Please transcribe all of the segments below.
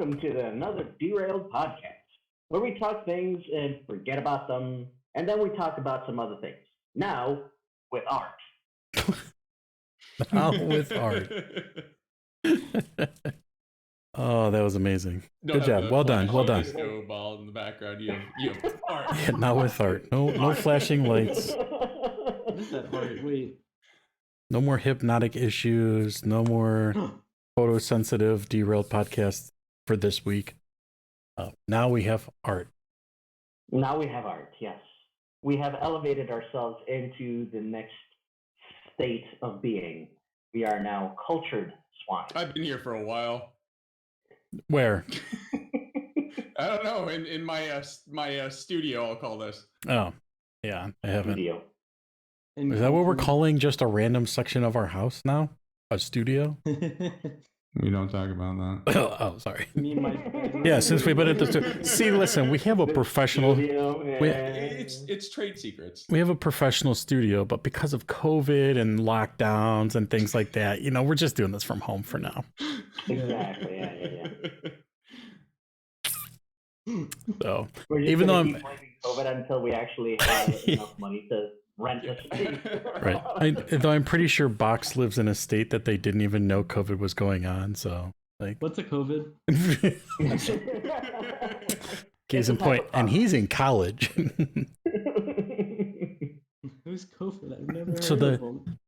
welcome to another Derailed Podcast, where we talk things and forget about them, and then we talk about some other things. Now, with art. Now with art. Oh, that was amazing. Good job. Well done. Well done. Snowball in the background. You have art. Yeah, now with art. No flashing lights. What is that art? Wait. No more hypnotic issues. No more photosensitive derailed podcasts for this week. Now we have art. Now we have art, yes. We have elevated ourselves into the next state of being. We are now cultured swine. I've been here for a while. Where? I don't know. In my studio, I'll call this. Oh, yeah, I haven't. Studio. Is that what we're calling just a random section of our house now? A studio? We don't talk about that. Oh, sorry. Me and my bedroom. Yeah, since we put it to see, listen, we have a professional. It's trade secrets. We have a professional studio, but because of COVID and lockdowns and things like that, we're just doing this from home for now. Exactly. Yeah. So Even though I'm blaming COVID until we actually have enough money to rent a space. Right. Though I'm pretty sure Box lives in a state that they didn't even know COVID was going on. So what's a COVID? Case in point, and he's in college. Who's COVID? I've never heard So of him.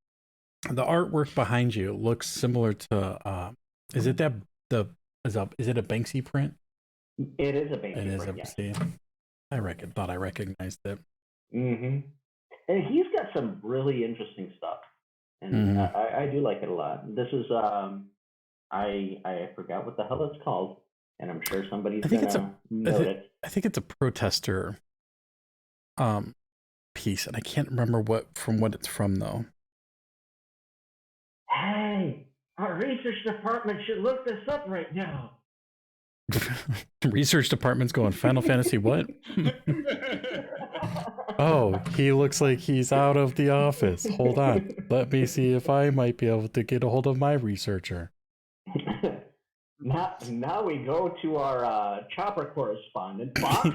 The artwork behind you looks similar to is it a Banksy print? It is a Banksy It is print, a yes. see. Thought I recognized it. Mm-hmm. And he's got some really interesting stuff, and I do like it a lot. This is I forgot what the hell it's called, and I'm sure somebody's gonna note it. I think it's a protester piece, and I can't remember what it's from though. Hey, our research department should look this up right now. Research department's going Final Fantasy what? Oh, he looks like he's out of the office. Hold on. Let me see if I might be able to get a hold of my researcher. Now we go to our chopper correspondent, Fox.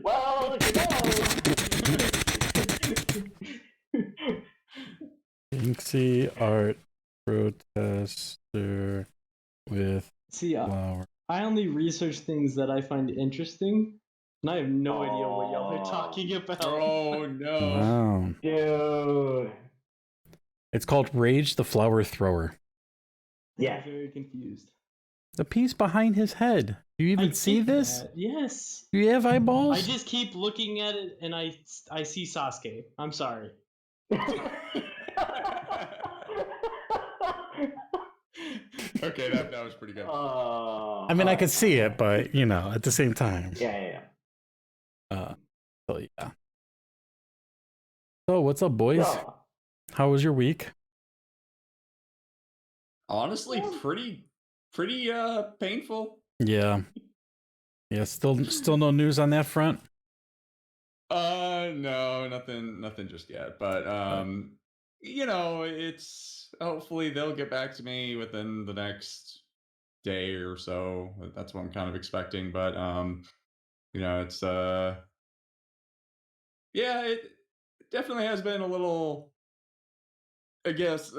Well, Banksy art protester with flower. I only research things that I find interesting, and I have no idea what y'all are talking about. Oh, no. Wow. Dude. It's called Rage the Flower Thrower. Yeah. I'm very confused. The piece behind his head. Do you even see this? That. Yes. Do you have eyeballs? I just keep looking at it, and I see Sasuke. I'm sorry. Okay, that was pretty good. I mean, I could see it, but at the same time. Yeah. So yeah. So what's up, boys? How was your week? Honestly, pretty painful. Yeah. Still no news on that front. No, nothing just yet. But it's hopefully they'll get back to me within the next day or so. That's what I'm kind of expecting. But it's it definitely has been a little, I guess,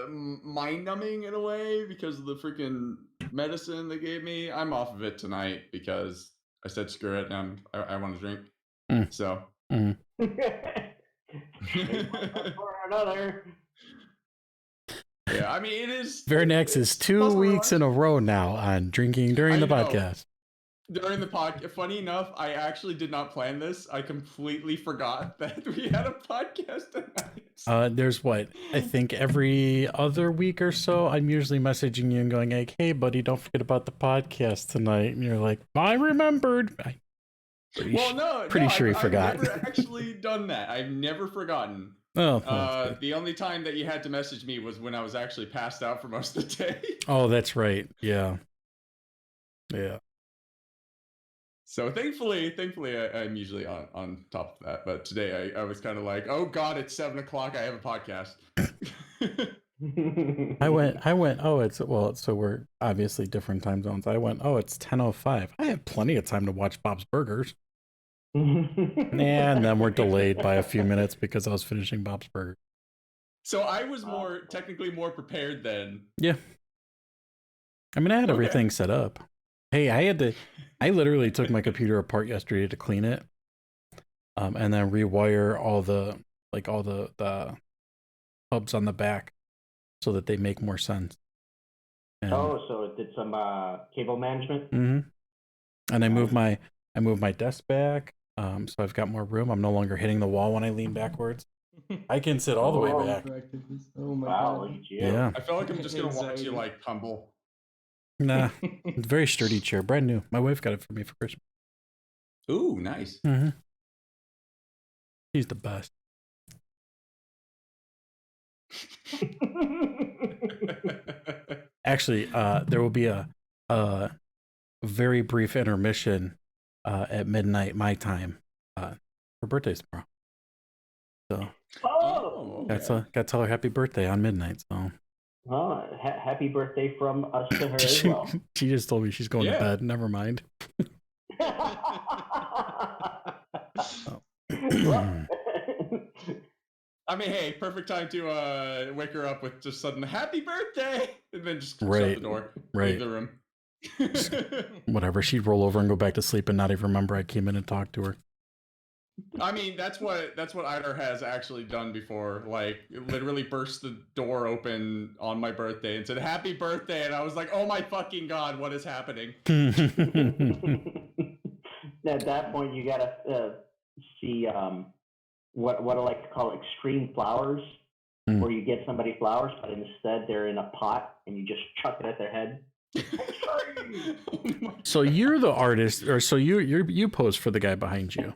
mind-numbing in a way because of the freaking medicine they gave me. I'm off of it tonight because I said screw it and I want to drink. So. For another. Yeah, I mean, it is. Vernex is 2 weeks in a row now on drinking during the podcast. During the podcast, funny enough, I actually did not plan this. I completely forgot that we had a podcast tonight. There's I think every other week or so, I'm usually messaging you and going like, "Hey, buddy, don't forget about the podcast tonight." And you're like, "I remembered." Pretty sure you forgot. I've never actually done that. I've never forgotten. Oh, the only time that you had to message me was when I was actually passed out for most of the day. Oh, that's right. Yeah. So thankfully, I'm usually on top of that. But today I was kind of like, oh God, it's 7:00. I have a podcast. I went, oh, so we're obviously different time zones. I went, oh, it's 10:05. I have plenty of time to watch Bob's Burgers. And then we're delayed by a few minutes because I was finishing Bob's Burgers. So I was technically more prepared then. Yeah. I mean, I had everything set up. Hey, I literally took my computer apart yesterday to clean it. And then rewire all the hubs on the back so that they make more sense. And, so it did some cable management? Mm-hmm. And I moved my desk back. So I've got more room. I'm no longer hitting the wall when I lean backwards. I can sit all the way back. Oh my God. Yeah. I feel like I'm just going to watch you like tumble. Nah, it's a very sturdy chair, brand new. My wife got it for me for Christmas. Ooh, nice. Mm-hmm. She's the best. Actually, there will be a very brief intermission at midnight my time. Her birthday's tomorrow. So got to tell her happy birthday on midnight. So happy birthday from us to her as well. She just told me she's going to bed. Never mind. I mean, hey, perfect time to wake her up with just sudden happy birthday, and then just shut the door, leave the room. Whatever. She'd roll over and go back to sleep and not even remember I came in and talked to her. I mean, that's what Idar has actually done before. Like, literally burst the door open on my birthday and said happy birthday, and I was like, oh my fucking god, what is happening? At that point, you gotta see what I like to call extreme flowers, where you get somebody flowers, but instead they're in a pot and you just chuck it at their head. So you're the artist, or so you pose for the guy behind you.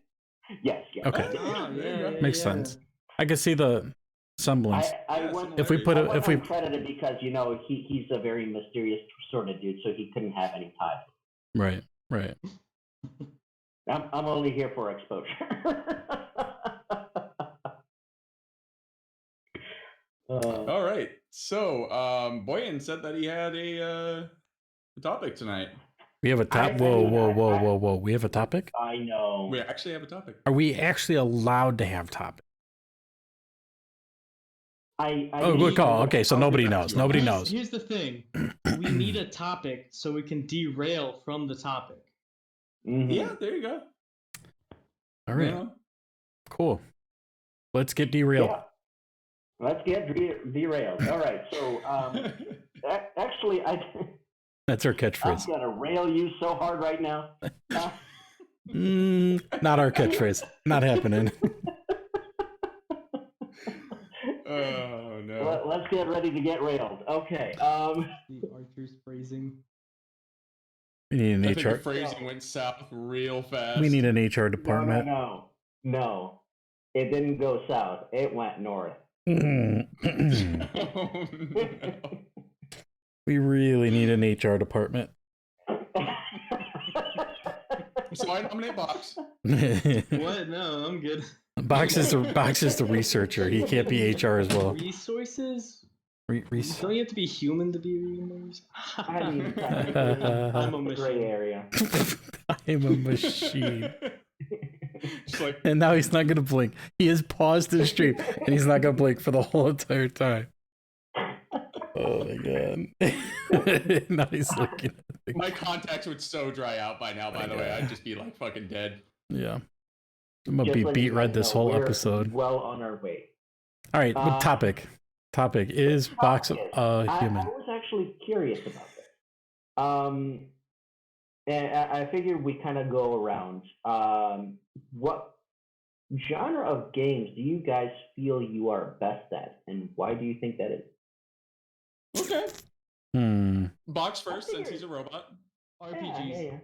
Yes. Okay. Makes sense. I can see the semblance. If we credit it because he's a very mysterious sort of dude, so he couldn't have any ties. Right. I'm only here for exposure. All right. So, Boyan said that he had a topic tonight. We have a topic. Whoa. We have a topic? I know. We actually have a topic. Are we actually allowed to have topics? Good call. Okay, so nobody knows. Nobody knows. Here's the thing. We need a topic so we can derail from the topic. Mm-hmm. Yeah, there you go. All right. Yeah. Cool. Let's get derailed. Yeah. Let's get derailed. All right. So, actually, that's our catchphrase. I'm gonna rail you so hard right now. Not our catchphrase. Not happening. Oh no. Let's get ready to get railed. Okay. The Archer's phrasing. We need an I HR. think the phrasing went south real fast. We need an HR department. No. It didn't go south. It went north. Oh, no. We really need an HR department. So I nominate Box. What? No, I'm good. Box is the researcher. He can't be HR as well. Resources? Don't you have to be human to be resources? I'm a machine. Gray area. I'm a machine. Like, and now he's not gonna blink. He has paused his stream and he's not gonna blink for the whole entire time. Oh my god. Now he's looking at me. My contacts would so dry out by now, by the way. I'd just be like fucking dead. Yeah. I'm gonna be beat red this whole episode. Well on our way. All right, topic is Box human? I was actually curious about this. And I figured we kind of go around. What genre of games do you guys feel you are best at, and why do you think that is? Okay. Box first, since he's a robot. RPGs. Yeah.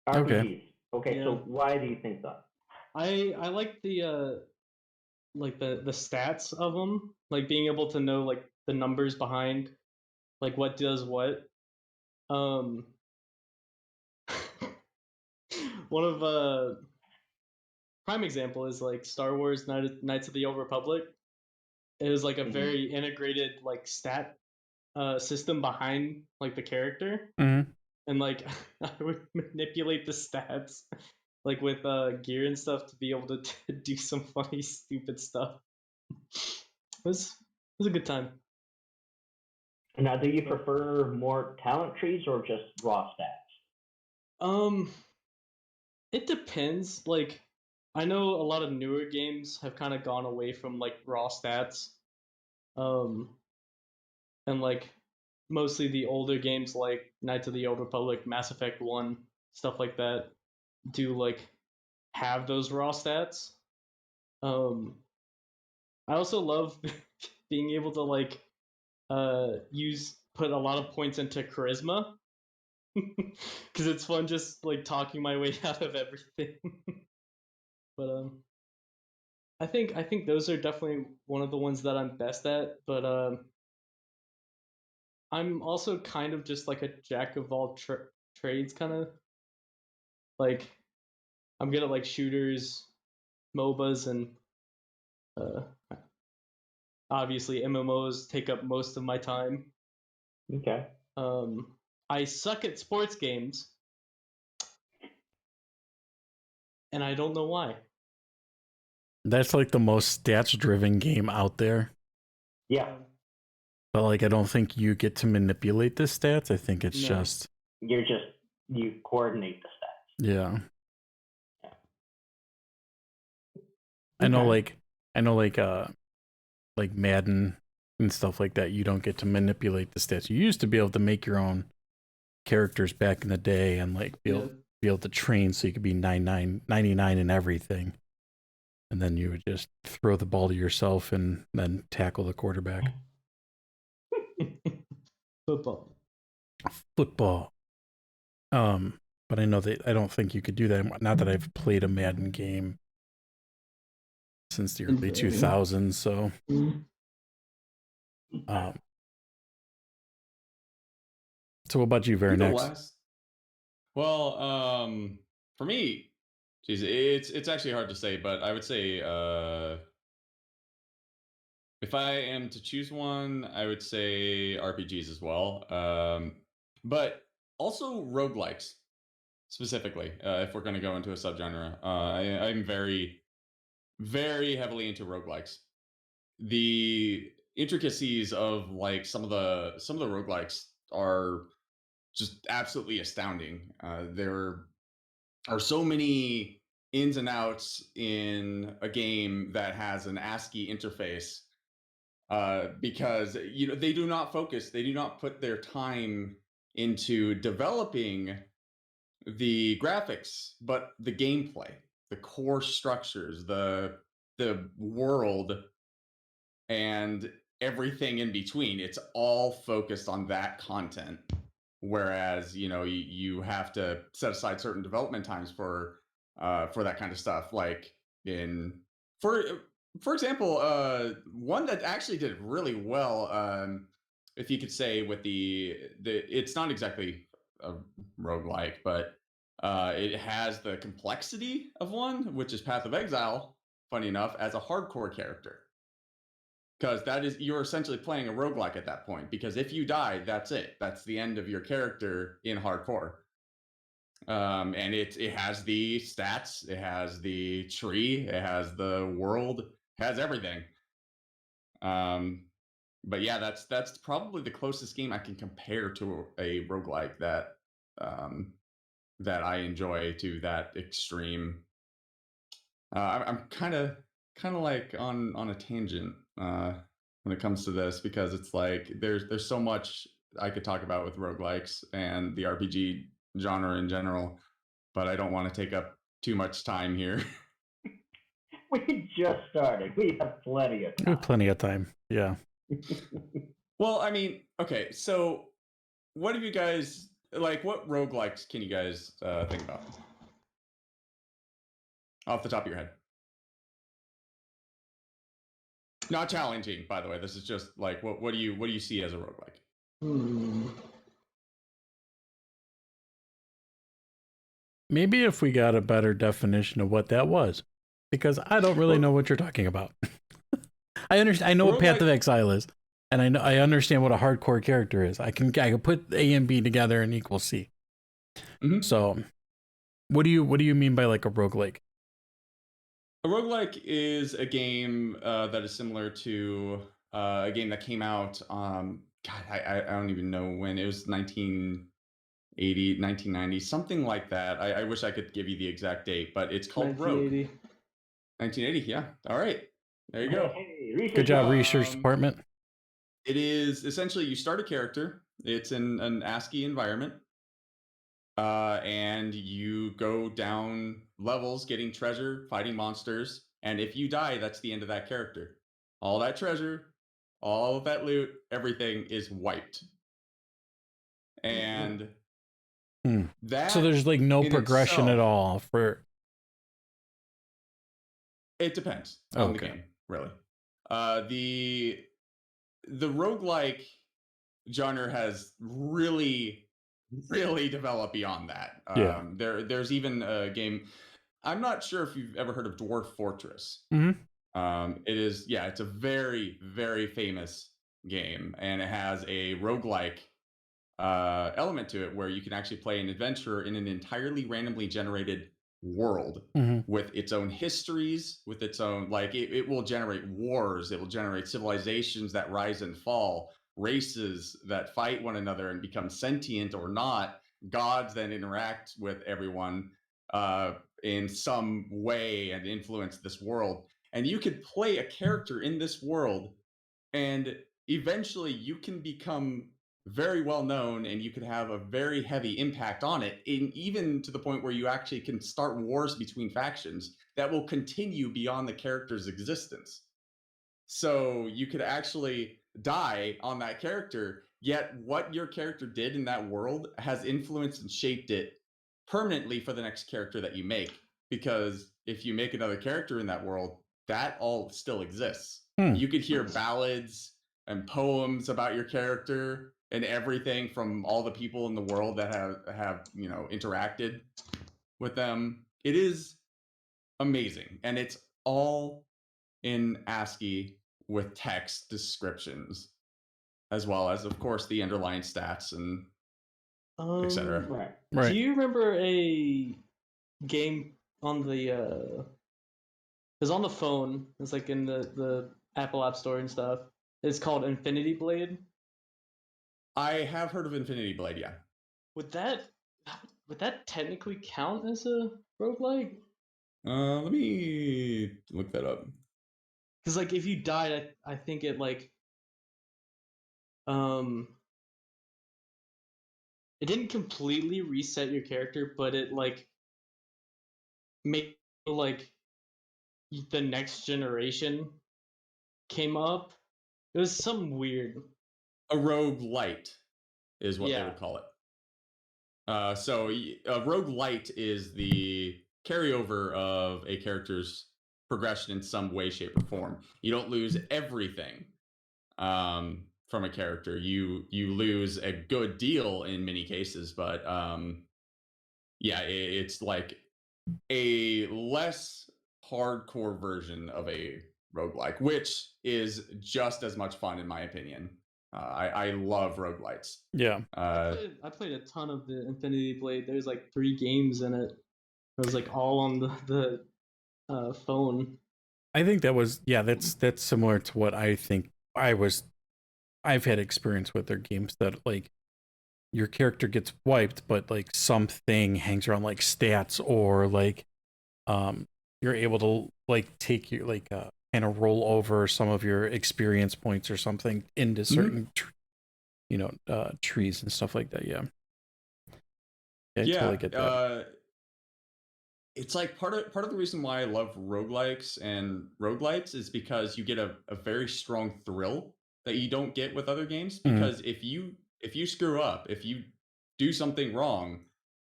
RPGs. Okay, yeah. So why do you think that? I like the stats of them, like being able to know like the numbers behind, like what does what. One of prime example is like Star Wars Knights of the Old Republic, it was like a very integrated like stat system behind like the character, and like I would manipulate the stats like with gear and stuff to be able to do some funny stupid stuff. It was a good time. Now, do you prefer more talent trees or just raw stats? It depends. Like, I know a lot of newer games have kind of gone away from like raw stats. And like mostly the older games like Knights of the Old Republic, Mass Effect 1, stuff like that do like have those raw stats. I also love being able to like put a lot of points into charisma because it's fun just like talking my way out of everything. But I think those are definitely one of the ones that I'm best at. But I'm also kind of just like a jack of all trades, kind of. Like, I'm good at like shooters, MOBAs, and obviously MMOs take up most of my time. Okay. I suck at sports games, and I don't know why. That's like the most stats-driven game out there. Yeah. But like, I don't think you get to manipulate the stats. I think it's just you coordinate the stats. Yeah. Okay. I know like Madden and stuff like that. You don't get to manipulate the stats. You used to be able to make your own characters back in the day and like be able to train so you could be 99 in everything. And then you would just throw the ball to yourself and then tackle the quarterback. Football. But I know that I don't think you could do that. Not that I've played a Madden game since the early 2000s. So, so what about you, Vernex? Well, for me, geez, it's actually hard to say, but I would say if I am to choose one, I would say RPGs as well. But also roguelikes specifically, if we're going to go into a subgenre. I'm very, very heavily into roguelikes. The intricacies of like some of the roguelikes are just absolutely astounding. There are so many ins and outs in a game that has an ASCII interface, because they do not focus, they do not put their time into developing the graphics, but the gameplay, the core structures, the world, and everything in between. It's all focused on that content. Whereas, you have to set aside certain development times for that kind of stuff. Like for example, one that actually did really well, if you could say, with the it's not exactly a roguelike, but it has the complexity of one, which is Path of Exile, funny enough, as a hardcore character. Because you're essentially playing a roguelike at that point. Because if you die, that's it. That's the end of your character in hardcore. And it has the stats, it has the tree, it has the world, it has everything. But yeah, that's probably the closest game I can compare to a roguelike that I enjoy to that extreme. I'm kind of like on a tangent when it comes to this, because it's like there's so much I could talk about with roguelikes and the RPG genre in general, but I don't want to take up too much time here. We just started. We have plenty of time. We have plenty of time. Yeah. Well, I mean, okay, so what have you guys, like, what roguelikes can you guys think about off the top of your head? Not challenging, by the way. This is just like, what do you see as a roguelike? Maybe if we got a better definition of what that was, because I don't really know what you're talking about. I understand. I know what Path of Exile is, and I understand what a hardcore character is. I can put A and B together and equal C. Mm-hmm. So, what do you mean by like a roguelike? A roguelike is a game that is similar to a game that came out. God, I don't even know when. It was 1980, 1990, something like that. I wish I could give you the exact date, but it's called 1980. Rogue. 1980, yeah. All right. There you go. Hey, good job, research department. It is essentially you start a character. It's in an ASCII environment. And you go down levels, getting treasure, fighting monsters. And if you die, that's the end of that character. All that treasure, all of that loot, everything is wiped. And that. So there's like no progression at all for. It depends on the game, really. The roguelike genre has really developed beyond that. There's even a game. I'm not sure if you've ever heard of Dwarf Fortress. Mm-hmm. It is, it's a very, very famous game, and it has a roguelike element to it where you can actually play an adventurer in an entirely randomly generated world with its own histories, with its own, like, it will generate wars, it will generate civilizations that rise and fall, races that fight one another and become sentient or not, gods that interact with everyone in some way and influence this world. And you could play a character in this world, and eventually you can become very well known, and you could have a very heavy impact on it, even to the point where you actually can start wars between factions that will continue beyond the character's existence. So you could actually die on that character, yet what your character did in that world has influenced and shaped it permanently for the next character that you make. Because if you make another character in that world, that all still exists. You could hear ballads and poems about your character and everything from all the people in the world that have interacted with them. It is amazing, and it's all in ASCII with text descriptions, as well as, of course, the underlying stats and etc. Right. Do you remember a game on the it was on the phone, it's like in the Apple App Store and stuff, it's called Infinity Blade? I have heard of Infinity Blade, yeah. Would that technically count as a roguelike? Let me look that up. Because like if you died, I think it like it didn't completely reset your character, but it like made like the next generation came up. It was something weird. A roguelite is what they would call it. So a roguelite is the carryover of a character's progression in some way, shape, or form. You don't lose everything from a character. You lose a good deal in many cases, but it's like a less hardcore version of a roguelike, which is just as much fun in my opinion. I love roguelites. Yeah. I played a ton of the Infinity Blade. There's like 3 games in it. It was like all on the phone. I think that's similar to what I think I've had experience with their games, that like your character gets wiped, but like something hangs around, like stats, or like you're able to like take your like kind of roll over some of your experience points or something into certain trees and stuff like that. Yeah, I totally get that. It's like part of the reason why I love roguelikes and roguelites is because you get a very strong thrill that you don't get with other games. Because if you screw up, if you do something wrong,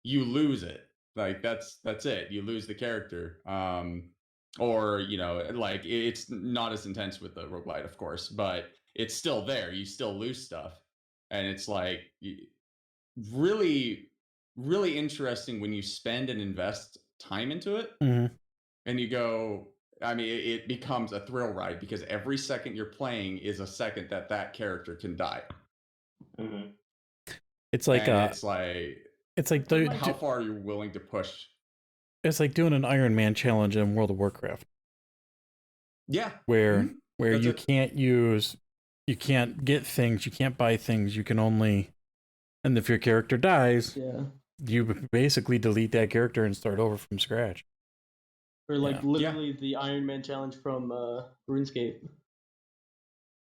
you lose it. Like that's it. You lose the character. Or like it's not as intense with the roguelite, of course, but it's still there. You still lose stuff, and it's like really, really interesting when you spend and invest time into it, and you go, I mean, it becomes a thrill ride because every second you're playing is a second that character can die. Mm-hmm. It's like how far are you willing to push? It's like doing an Iron Man challenge in World of Warcraft. Yeah. Where you can't get things, you can't buy things, you can only, and if your character dies, you basically delete that character and start over from scratch. Or literally the Iron Man challenge from RuneScape.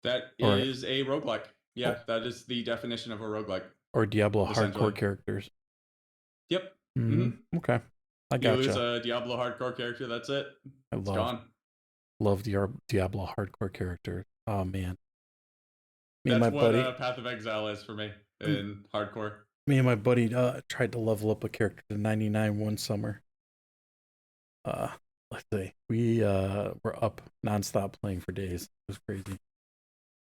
That is a roguelike. Yeah, that is the definition of a roguelike. Or Diablo hardcore characters. Yep. Mm-hmm. Okay. I gotcha. You lose a Diablo hardcore character, that's it. It's gone. Love the Diablo hardcore character. Oh man. That's what Path of Exile is for me in hardcore. Me and my buddy tried to level up a character to 99 one summer. Let's see. We were up nonstop playing for days. It was crazy.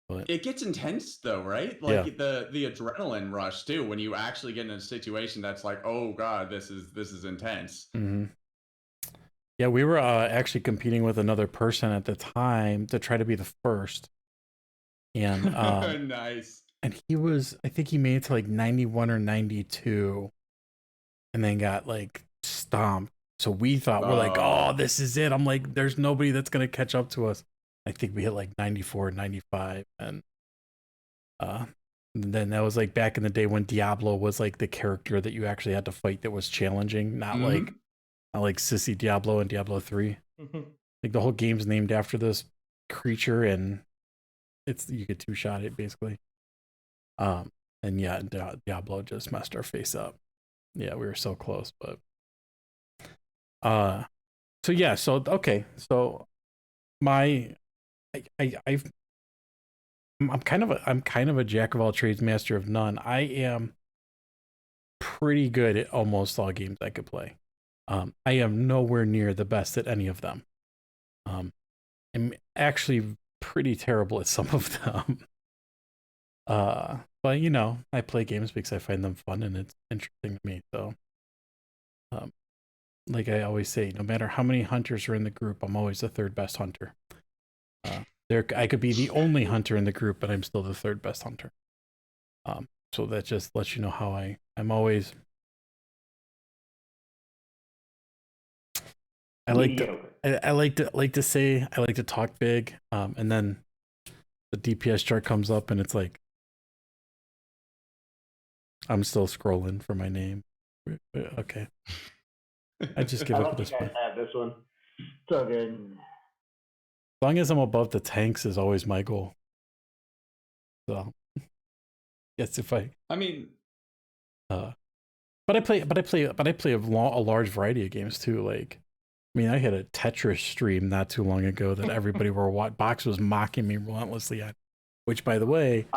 But it gets intense though, right? Like the adrenaline rush too, when you actually get in a situation that's like, oh god, this is intense. Mm-hmm. Yeah, we were actually competing with another person at the time to try to be the first. And nice. And I think he made it to like 91 or 92 and then got like stomped. So we thought, we're like, oh, this is it. I'm like, there's nobody that's going to catch up to us. I think we hit like 94, 95. And then that was like back in the day when Diablo was like the character that you actually had to fight that was challenging, not like Sissy Diablo and Diablo 3. Like the whole game's named after this creature and you get two-shot it basically. And yeah, Diablo just messed our face up. Yeah, we were so close, but I'm kind of a jack of all trades, master of none. I am pretty good at almost all games I could play. I am nowhere near the best at any of them. I'm actually pretty terrible at some of them. But you know, I play games because I find them fun and it's interesting to me. So, like I always say, no matter how many hunters are in the group, I'm always the third best hunter. I could be the only hunter in the group, but I'm still the third best hunter. So that just lets you know how I'm always. I like to say I like to talk big, and then the DPS chart comes up and it's like I'm still scrolling for my name. Okay, I just give up at this point. Have this one. So good. As long as I'm above the tanks is always my goal. So, yes, I mean, but I play a large variety of games too. Like, I mean, I had a Tetris stream not too long ago that everybody Box was mocking me relentlessly at, which, by the way,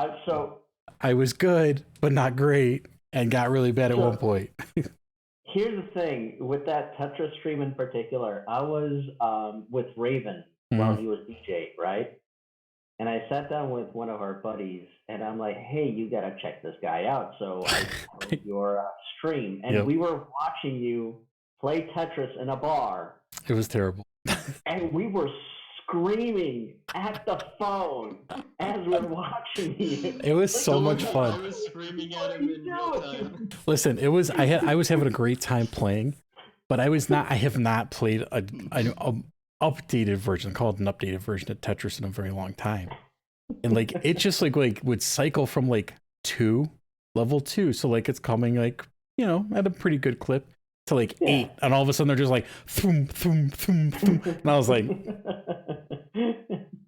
I was good but not great and got really bad at one point. Here's the thing with that Tetris stream in particular. I was with Raven while he was DJ, right? And I sat down with one of our buddies, and I'm like, "Hey, you gotta check this guy out." So I found your stream, and we were watching you play Tetris in a bar. It was terrible. And we were screaming at the phone as we're watching you. It was so much fun. I was screaming at him in real time. Listen, I was having a great time playing, but I have not played an updated version, called an updated version of Tetris in a very long time. And like it just like would cycle from like level 2. So like it's coming like, you know, at a pretty good clip to like 8, and all of a sudden they're just like thoom, thoom, thoom, thoom. And I was like,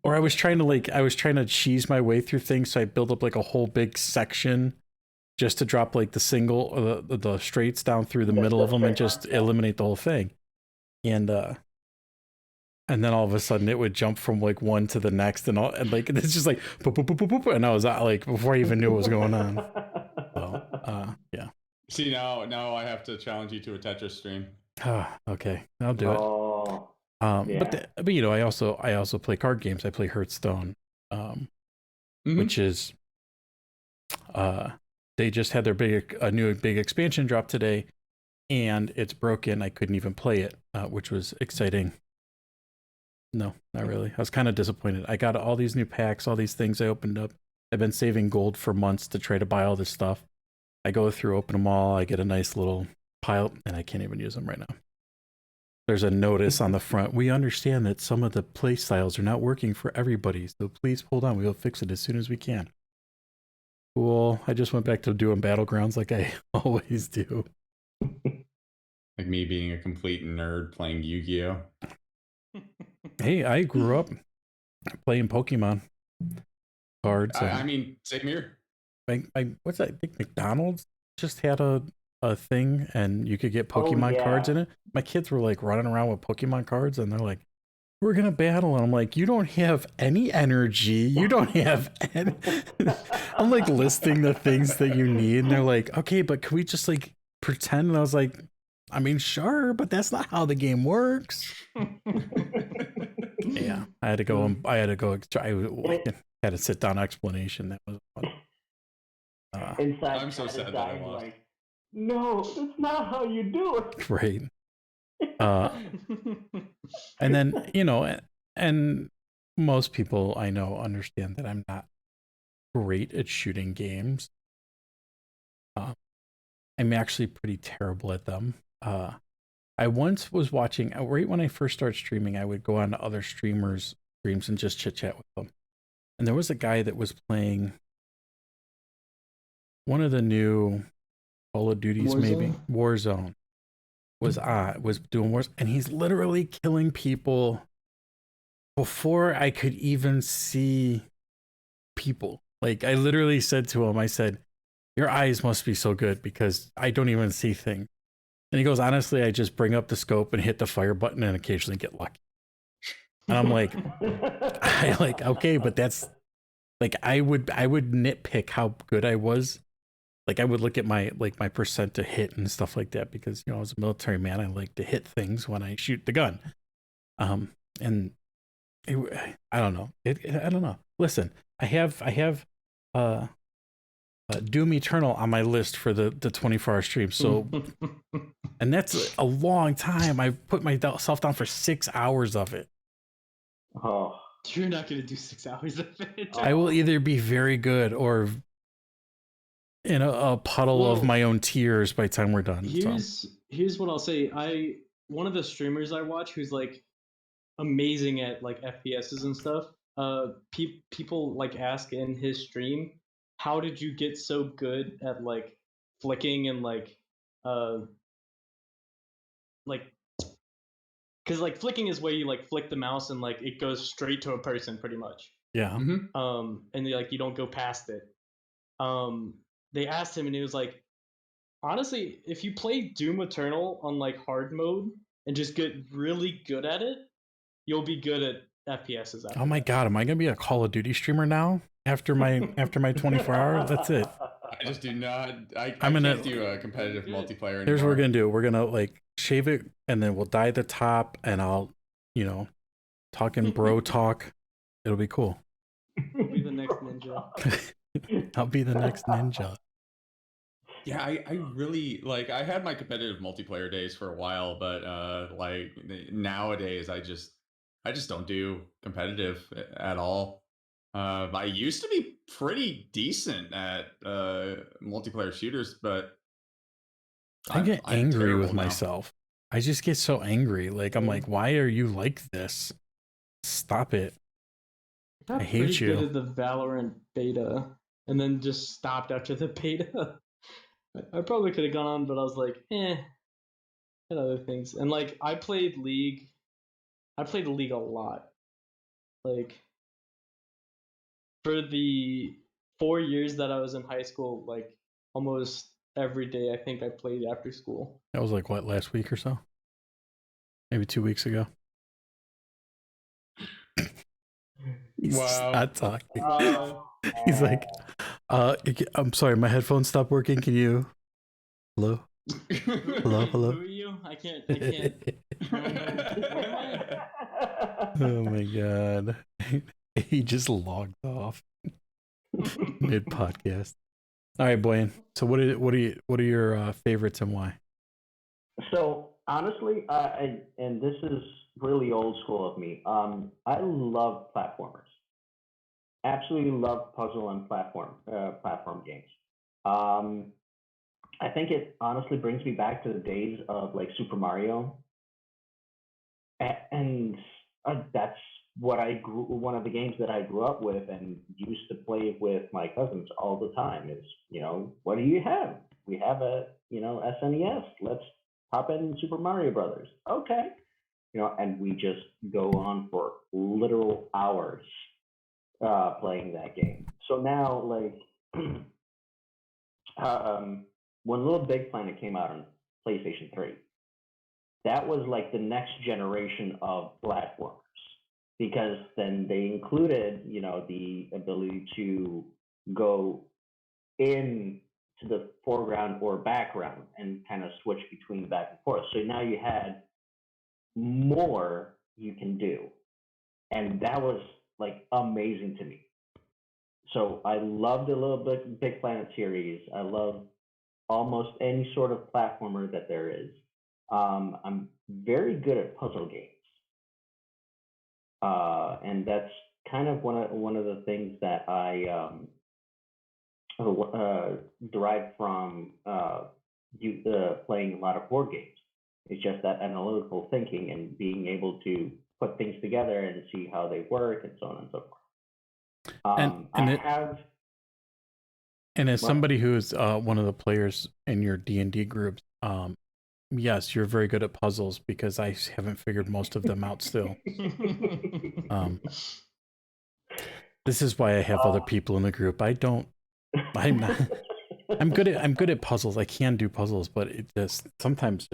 or I was trying to cheese my way through things, so I built up like a whole big section just to drop like the single or the straights down through the middle of them and just eliminate the whole thing. And then all of a sudden it would jump from like one to the next and like it's just like boop, boop, boop, boop, boop, and I was like before I even knew what was going on. So, yeah. See, now I have to challenge you to a Tetris stream. Okay, I'll do it. But you know, I also play card games. I play Hearthstone, which is they just had a new big expansion drop today, and it's broken. I couldn't even play it, which was exciting. No, not really. I was kind of disappointed. I got all these new packs, all these things I opened up. I've been saving gold for months to try to buy all this stuff. I go through, open them all. I get a nice little pile, and I can't even use them right now. There's a notice on the front. We understand that some of the play styles are not working for everybody, so please hold on. We'll fix it as soon as we can. Cool. I just went back to doing Battlegrounds like I always do. Like me being a complete nerd playing Yu-Gi-Oh. Hey, I grew up playing Pokemon cards. I mean, same here. What's that? I think McDonald's just had a thing, and you could get Pokemon cards in it. My kids were like running around with Pokemon cards, and they're like, "We're gonna battle," and I'm like, "You don't have any energy. You don't have any." I'm like listing the things that you need, and they're like, "Okay, but can we just like pretend?" And I was like, "I mean, sure, but that's not how the game works." Yeah, I had to go. I had a sit down explanation. That was fun. Inside, I'm so sad that I lost. like, no, that's not how you do it. Right. And then, you know, and most people I know understand that I'm not great at shooting games. I'm actually pretty terrible at them. I once was watching, right when I first started streaming, I would go on to other streamers' streams and just chit chat with them. And there was a guy that was playing one of the new Call of Duties, maybe Warzone, was doing Wars, and he's literally killing people before I could even see people. Like, I literally said to him, I said, "Your eyes must be so good because I don't even see things." And he goes, "Honestly, I just bring up the scope and hit the fire button and occasionally get lucky." And I'm like, okay, but that's like, I would nitpick how good I was. Like, I would look at my percent to hit and stuff like that because, you know, as a military man, I like to hit things when I shoot the gun. And I don't know. I don't know. Listen, I have Doom Eternal on my list for the 24-hour stream. So, and that's a long time. I put myself down for 6 hours of it. Oh, you're not gonna do 6 hours of it. I will either be very good or in a puddle of my own tears by the time we're done. Here's what I'll say. One of the streamers I watch who's like amazing at like FPSs and stuff. People like ask in his stream, how did you get so good at like flicking and like because like flicking is where you like flick the mouse and like it goes straight to a person pretty much. Yeah. Mm-hmm. And like you don't go past it. They asked him and he was like, honestly, if you play Doom Eternal on like hard mode and just get really good at it, you'll be good at FPSs. Oh my God, am I gonna be a Call of Duty streamer now after my 24 hours? That's it. I just do not. I can't do a competitive multiplayer anymore. Here's what we're gonna do. We're gonna like shave it and then we'll dye the top and I'll, you know, talking bro talk. It'll be cool. I'll be the next ninja. I'll be the next ninja. Yeah, I really like. I had my competitive multiplayer days for a while, but like nowadays, I just don't do competitive at all. I used to be pretty decent at multiplayer shooters, but I get angry with myself. I just get so angry. Like, I'm like, why are you like this? Stop it. I hate you. Good at the Valorant beta, and then just stopped after the beta. I probably could have gone on, but I was like, and other things. And like, I played League. I played League a lot. Like, for the 4 years that I was in high school, like almost every day, I think I played after school. That was like what, last week or so? Maybe 2 weeks ago. He's not talking. He's like, I'm sorry, my headphones stopped working. Can you? Hello? Hello? Who are you? I can't. Oh my God. He just logged off mid podcast. All right, Boyan. So what are your favorites and why? So honestly, and this really old school of me. I love platformers. Absolutely love puzzle and platform games. Um, I think it honestly brings me back to the days of like Super Mario, and that's what I grew. One of the games that I grew up with and used to play with my cousins all the time is, what do you have? We have a, SNES. Let's pop in Super Mario Brothers. Okay, and we just go on for literal hours playing that game. So now, like, when Little Big Planet came out on PlayStation 3, that was like the next generation of platformers because then they included, the ability to go in to the foreground or background and kind of switch between back and forth. So now you had more you can do. And that was like amazing to me. So I love the Little Big Planet series. I love almost any sort of platformer that there is. I'm very good at puzzle games, and that's kind of one of the things that I derived from playing a lot of board games. It's just that analytical thinking and being able to put things together and see how they work and so on and so forth. And as somebody who is one of the players in your D&D groups, yes, you're very good at puzzles because I haven't figured most of them out still. This is why I have other people in the group. I'm good at puzzles. I can do puzzles, but it just sometimes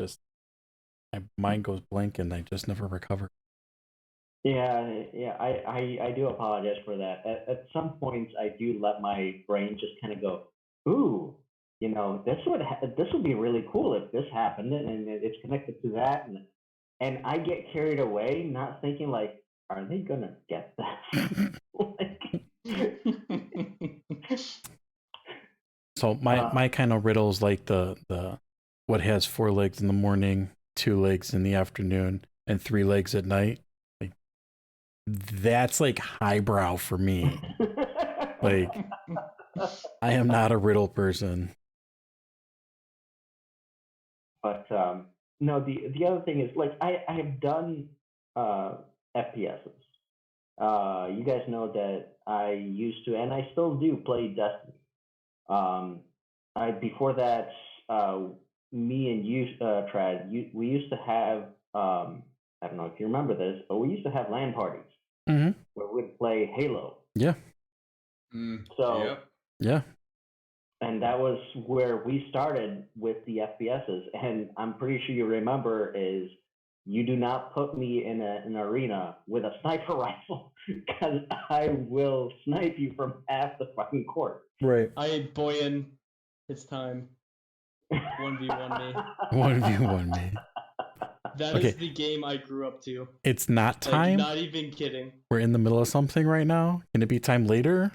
my mind goes blank and I just never recover. Yeah. I do apologize for that. At some points, I do let my brain just kind of go, ooh, this would be really cool if this happened and it's connected to that, and I get carried away, not thinking like, are they gonna get that? So my kind of riddles like the what has 4 legs in the morning, 2 legs in the afternoon, and 3 legs at night. Like, that's like highbrow for me. Like, I am not a riddle person. But no, the other thing is like I have done FPSs. You guys know that I used to, and I still do, play Destiny. Before that, me and you, Trad, we used to have, I don't know if you remember this, but we used to have LAN parties where we'd play Halo. Yeah. Yeah. And that was where we started with the FPSs. And I'm pretty sure you remember is you do not put me in an arena with a sniper rifle because I will snipe you from half the fucking court. Right. Boyan, it's time. 1v1 me. 1v1 me. That is the game I grew up to. It's not time? Not even kidding. We're in the middle of something right now? Can it be time later?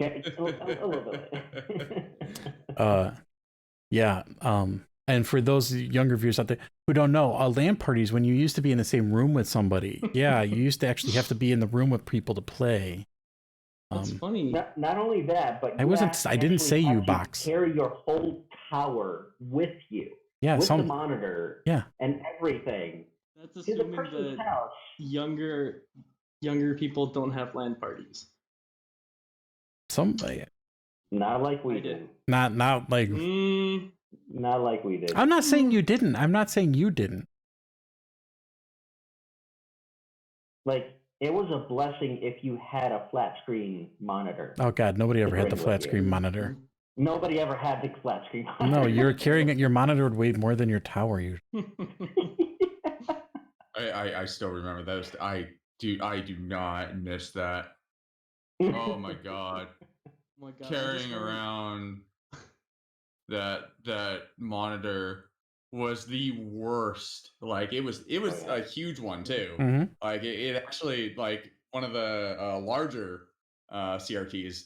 A little bit. Yeah. And for those younger viewers out there who don't know, LAN parties, when you used to be in the same room with somebody, you used to actually have to be in the room with people to play. That's funny. Not only that, but I didn't say you box. Carry your whole tower with you. Yeah, with the monitor. Yeah. And everything. That's assuming that younger people don't have LAN parties. Somebody. Not like we did. Not like. Not like we did. I'm not saying you didn't. I'm not saying you didn't. Like, it was a blessing if you had a flat screen monitor. Oh God, nobody ever had the flat screen monitor. Nobody ever had the flat screen monitor. No, you're carrying it. Your monitor would weigh more than your tower. I still remember those. I do not miss that. Oh my God. Oh my God. Carrying around that monitor was the worst. Like it was a huge one too. Mm-hmm. Like it actually, like one of the larger CRTs,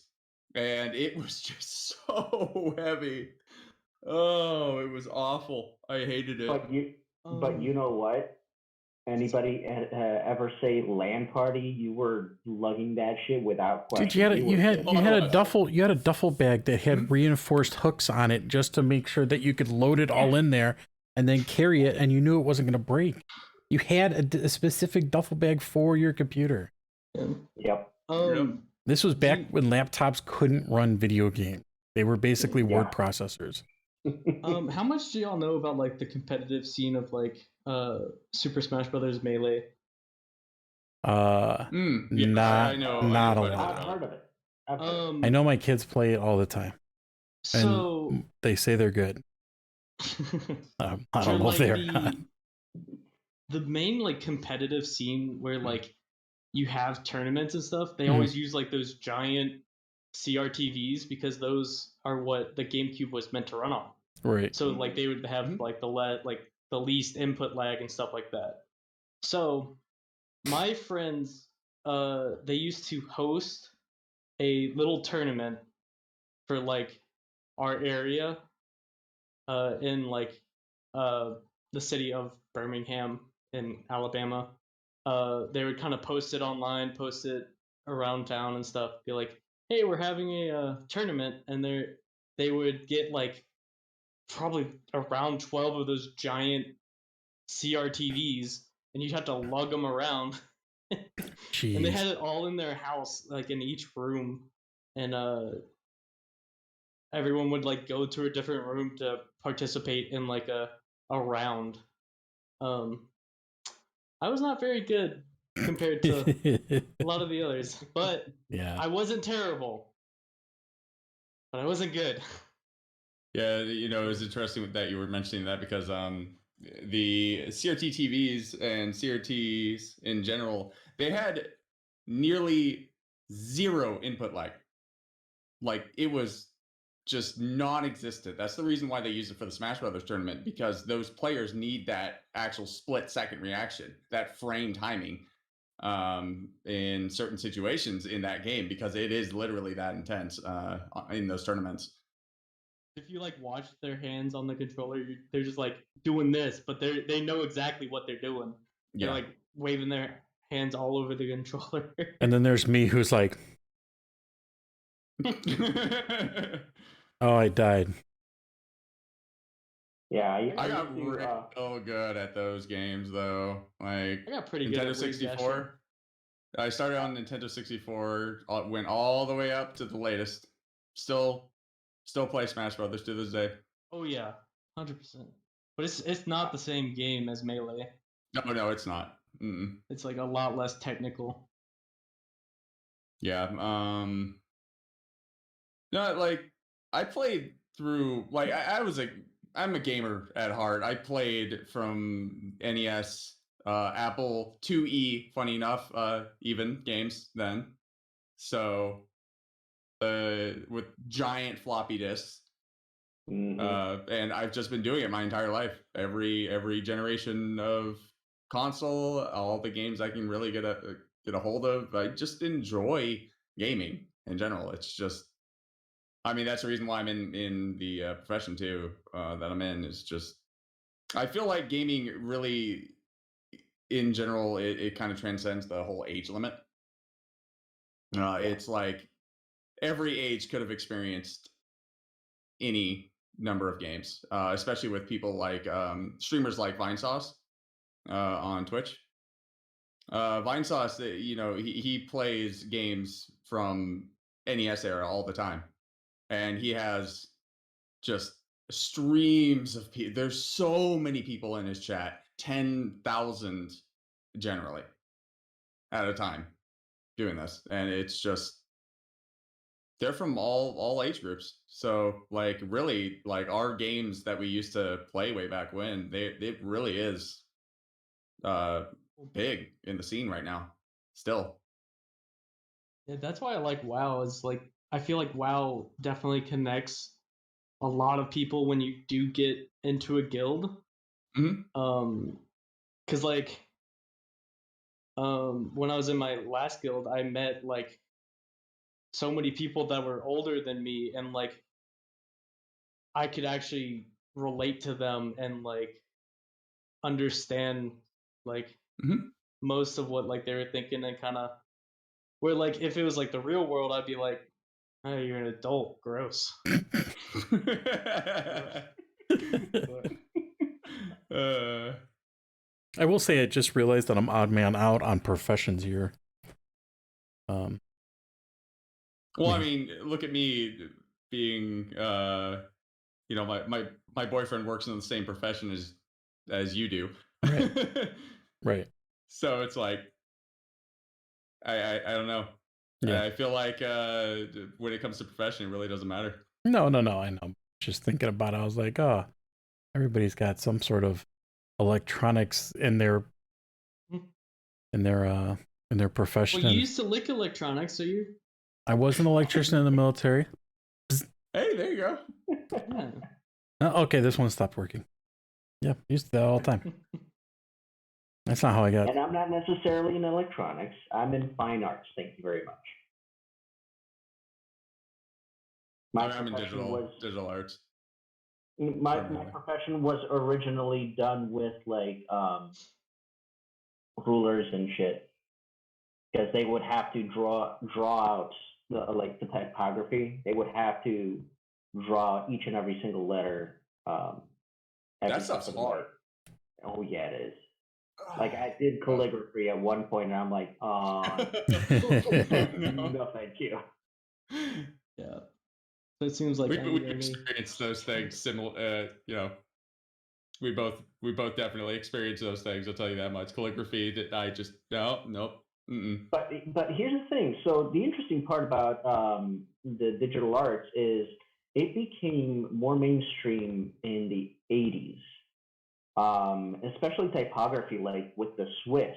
and it was just so heavy. Oh, it was awful. I hated it. But you know what? Anybody ever say LAN party? You were lugging that shit without question. Dude, you had a duffel bag that had reinforced hooks on it just to make sure that you could load it all in there and then carry it, and you knew it wasn't going to break. You had a specific duffel bag for your computer. Yep. This was back when laptops couldn't run video games. They were basically word processors. How much do y'all know about like the competitive scene of like Super Smash Brothers Melee? Not a lot. I've heard of it. I know my kids play it all the time. So and they say they're good. I don't know if they're not. The main like competitive scene where like you have tournaments and stuff, they always use like those giant CRTVs because those are what the GameCube was meant to run on. Right. So like they would have like the least input lag and stuff like that. So my friends, they used to host a little tournament for like our area, in like the city of Birmingham in Alabama. They would kind of post it online, post it around town and stuff. Be like, hey, we're having a tournament, and they would get like probably around 12 of those giant CRTVs, and you'd have to lug them around. Jeez. And they had it all in their house, like in each room, and everyone would like go to a different room to participate in like a round. I was not very good compared to a lot of the others, but I wasn't terrible, but I wasn't good. Yeah, it was interesting that you were mentioning that because the CRT TVs and CRTs in general, they had nearly zero input lag. Like it was just non-existent. That's the reason why they use it for the Smash Brothers tournament, because those players need that actual split-second reaction, that frame timing in certain situations in that game, because it is literally that intense in those tournaments. If you like watch their hands on the controller, they're just like doing this, but they know exactly what they're doing. They're like waving their hands all over the controller. And then there's me who's like, oh, I died. Yeah, I got real good at those games though. Like I got pretty Nintendo good at 64. I started on Nintendo 64, went all the way up to the latest. Still play Smash Brothers to this day. Oh yeah, 100%. But it's not the same game as Melee. No, it's not. Mm-mm. It's like a lot less technical. Yeah. No, like I played through. Like I'm a gamer at heart. I played from NES, Apple IIe. Funny enough, even games then. So, with giant floppy disks. And I've just been doing it my entire life. Every generation of console, all the games I can really get a hold of. I just enjoy gaming in general. It's just, I mean, that's the reason why I'm in the profession too that I'm in. Is just, I feel like gaming really, in general, it kind of transcends the whole age limit. It's like every age could have experienced any number of games, especially with people like streamers like Vinesauce on Twitch. Vinesauce, he plays games from NES era all the time, and he has just streams of people. There's so many people in his chat, 10,000 generally at a time doing this, and it's just, they're from all age groups. So like really, like our games that we used to play way back when, it really is big in the scene right now still. Yeah, that's why I like WoW. Is like I feel like WoW definitely connects a lot of people when you do get into a guild. Cause like when I was in my last guild, I met like so many people that were older than me, and like I could actually relate to them and like understand like most of what like they were thinking, and kind of where like if it was like the real world, I'd be like, oh, you're an adult, gross. I will say I just realized that I'm odd man out on professions here. Well, I mean, look at me being, you know, my boyfriend works in the same profession as you do. Right. Right. So it's like, I don't know. Yeah. I feel like when it comes to profession, it really doesn't matter. No, I know. Just thinking about it, I was like, oh, everybody's got some sort of electronics in their profession. Well, you used to lick electronics, so you. I was an electrician in the military. Hey, there you go. Yeah. Okay, this one stopped working. Yeah, used to that all the time. That's not how I got. And I'm not necessarily in electronics. I'm in fine arts. Thank you very much. I'm in digital arts. My profession was originally done with like rulers and shit, because they would have to draw out the typography. They would have to draw each and every single letter. That stuff's hard. Oh yeah, it is. Like I did calligraphy at one point, and I'm like, oh, no, thank you. Yeah. So it seems like we experienced those things similar. You know, we both definitely experienced those things. I'll tell you that much. Calligraphy, I just nope. Mm-mm. But here's the thing. So the interesting part about the digital arts is it became more mainstream in the 80s, especially typography. Like with the Swiss,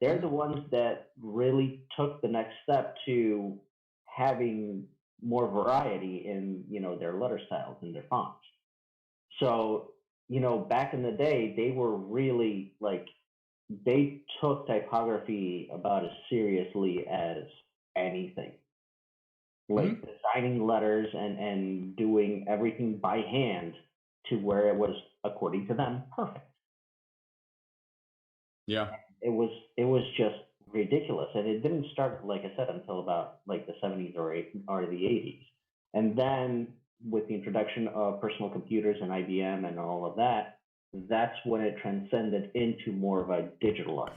they're the ones that really took the next step to having more variety in, you know, their letter styles and their fonts. So, you know, back in the day, they were really like, they took typography about as seriously as anything. Like designing letters and doing everything by hand to where it was, according to them, perfect. Yeah. It was just ridiculous, and it didn't start, like I said, until about like the 70s or the 80s. And then with the introduction of personal computers and IBM and all of that, that's when it transcended into more of a digital art.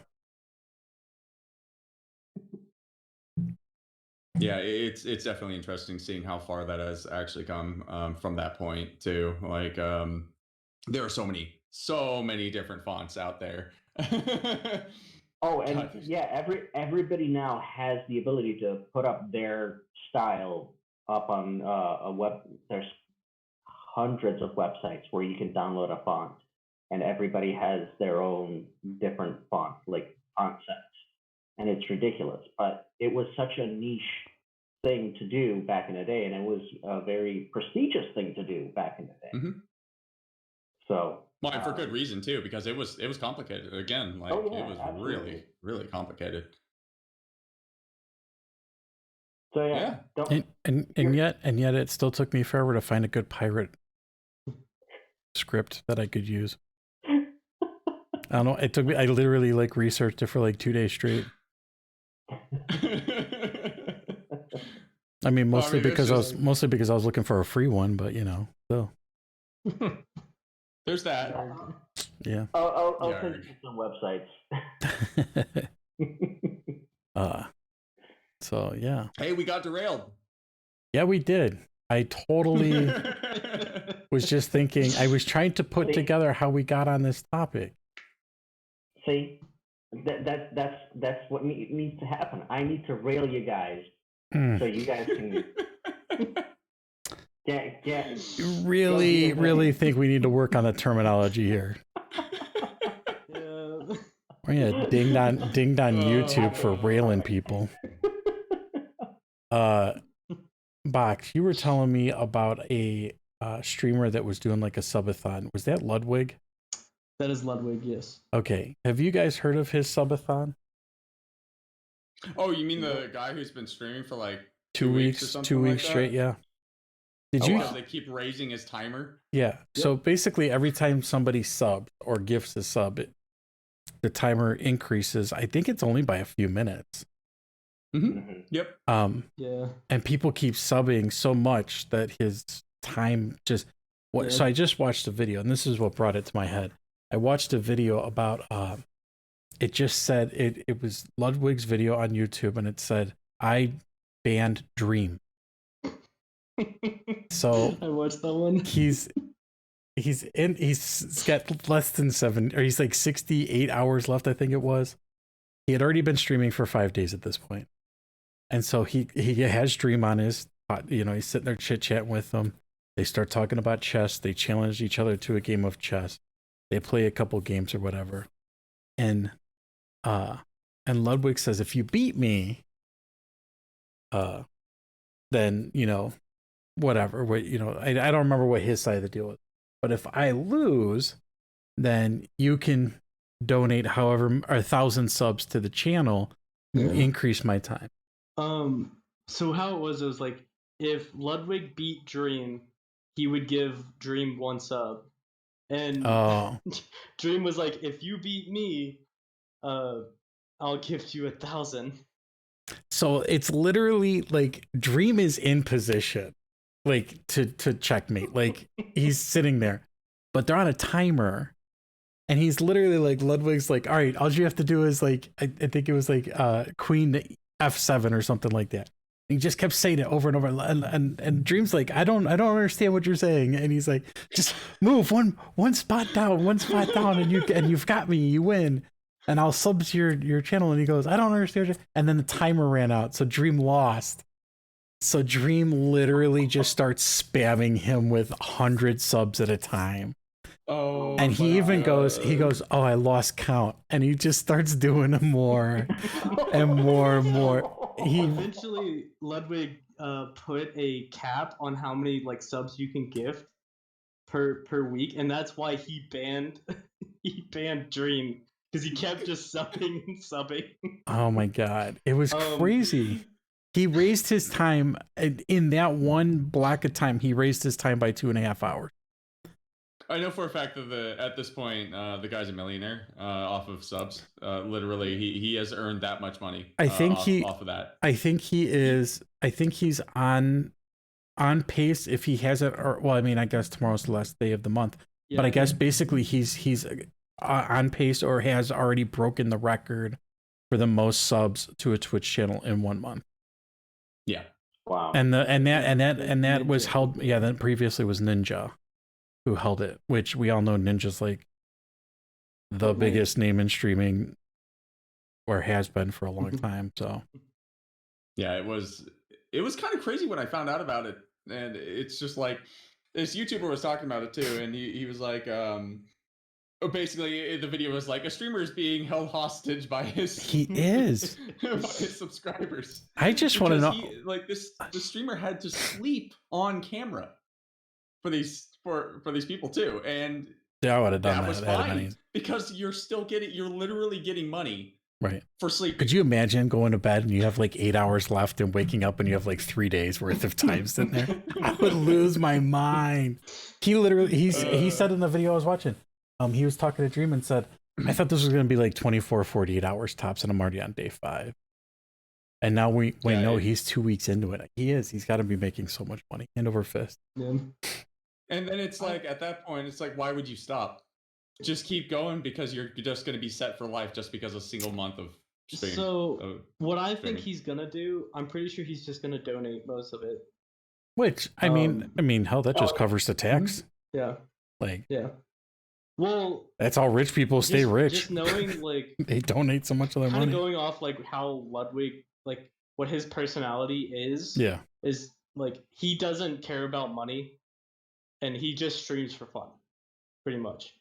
Yeah, it's definitely interesting seeing how far that has actually come from that point too. Like, there are so many different fonts out there. Oh, and yeah, everybody now has the ability to put up their style up on a web. There's hundreds of websites where you can download a font, and everybody has their own different font, like font sets, and it's ridiculous. But it was such a niche thing to do back in the day, and it was a very prestigious thing to do back in the day. Mm-hmm. So. Well, and for good reason too, because it was complicated. Again, like it was absolutely. really complicated. So yeah. And yet it still took me forever to find a good pirate script that I could use. I don't know. It took me. I literally like researched it for like 2 days straight. I mean, mostly because I was looking for a free one, but you know, so. There's that. Yeah. I'll send you some websites. So yeah. Hey, we got derailed. Yeah, we did. I totally was just thinking. I was trying to put together how we got on this topic. See, that's what needs to happen. I need to rail you guys so you guys can. You really think we need to work on the terminology here? Yeah. We're gonna dinged on YouTube for railing people. Box, you were telling me about a streamer that was doing like a subathon. Was that Ludwig? That is Ludwig, yes. Okay. Have you guys heard of his subathon? Oh, you mean the guy who's been streaming for like 2 weeks? Or something 2 weeks like straight, yeah. Did you? Because they keep raising his timer. Yeah. Yep. So basically, every time somebody subs or gifts a sub, the timer increases. I think it's only by a few minutes. Yep. Yeah. And people keep subbing so much that his time just. So I just watched a video, and this is what brought it to my head. I watched a video about. It just said it was Ludwig's video on YouTube, and it said I banned Dream. So I watched that one. He's got less than 7, or he's like 68 hours left, I think it was. He had already been streaming for 5 days at this point. And so he has Dream on his, he's sitting there chit-chatting with them. They start talking about chess. They challenge each other to a game of chess. They play a couple games or whatever. And Ludwig says, if you beat me, then, whatever, I don't remember what his side of the deal was. But if I lose, then you can donate 1,000 subs to the channel to increase my time. So how it was like, if Ludwig beat Dream, he would give Dream 1 sub. And Dream was like, if you beat me, I'll give you 1,000. So it's literally like Dream is in position, like to checkmate. Like he's sitting there, but they're on a timer, and he's literally like, Ludwig's like, all right, all you have to do is like, I think it was like Queen F7 or something like that. He just kept saying it over and over, and Dream's like, I don't understand what you're saying, and he's like, just move one spot down, and you've got me, you win, and I'll sub to your channel. And he goes, I don't understand, and then the timer ran out, so Dream lost. So Dream literally just starts spamming him with 100 subs at a time. Oh, and he even goes, oh, I lost count, and he just starts doing more and more and more. Eventually Ludwig put a cap on how many like subs you can gift per week, and that's why he banned Dream, because he kept just subbing and subbing. Oh my god, it was crazy. He raised his time in that one block of time. He raised his time by 2.5 hours. I know for a fact that at this point, the guy's a millionaire off of subs. Literally, he has earned that much money. Off of that. I think he is. I think he's on pace. If he hasn't, I guess tomorrow's the last day of the month. Yeah. But I guess basically he's on pace or has already broken the record for the most subs to a Twitch channel in 1 month. Yeah. Wow. And that was held. Yeah. Then previously was Ninja who held it, which we all know Ninja's like the biggest name in streaming, or has been for a long time. So yeah, it was kind of crazy when I found out about it. And it's just like, this YouTuber was talking about it too, and he was like, basically the video was like, a streamer is being held hostage by his subscribers. I just want to know, the streamer had to sleep on camera for these people too, and yeah, I would have done that. Was fine, because you're literally getting money right for sleep. Could you imagine going to bed and you have like 8 hours left and waking up and you have like 3 days worth of time sitting there? I would lose my mind. He literally he said in the video I was watching, he was talking to Dream and said, I thought this was going to be like 24, 48 hours tops, and I'm already on day 5. And now we know he's 2 weeks into it. He's got to be making so much money, hand over fist. Yeah. And then it's like, at that point, it's like, why would you stop? Just keep going, because you're just going to be set for life just because a single month of streaming. So what I think he's going to do, I'm pretty sure he's just going to donate most of it. Which, I mean, hell, that just covers the tax. Yeah. Yeah. Well, that's how rich people stay rich. Just knowing, like, they donate so much of their money. Kind of going off, like, how Ludwig, like, what his personality is. Yeah. Is, like, he doesn't care about money. And he just streams for fun, pretty much.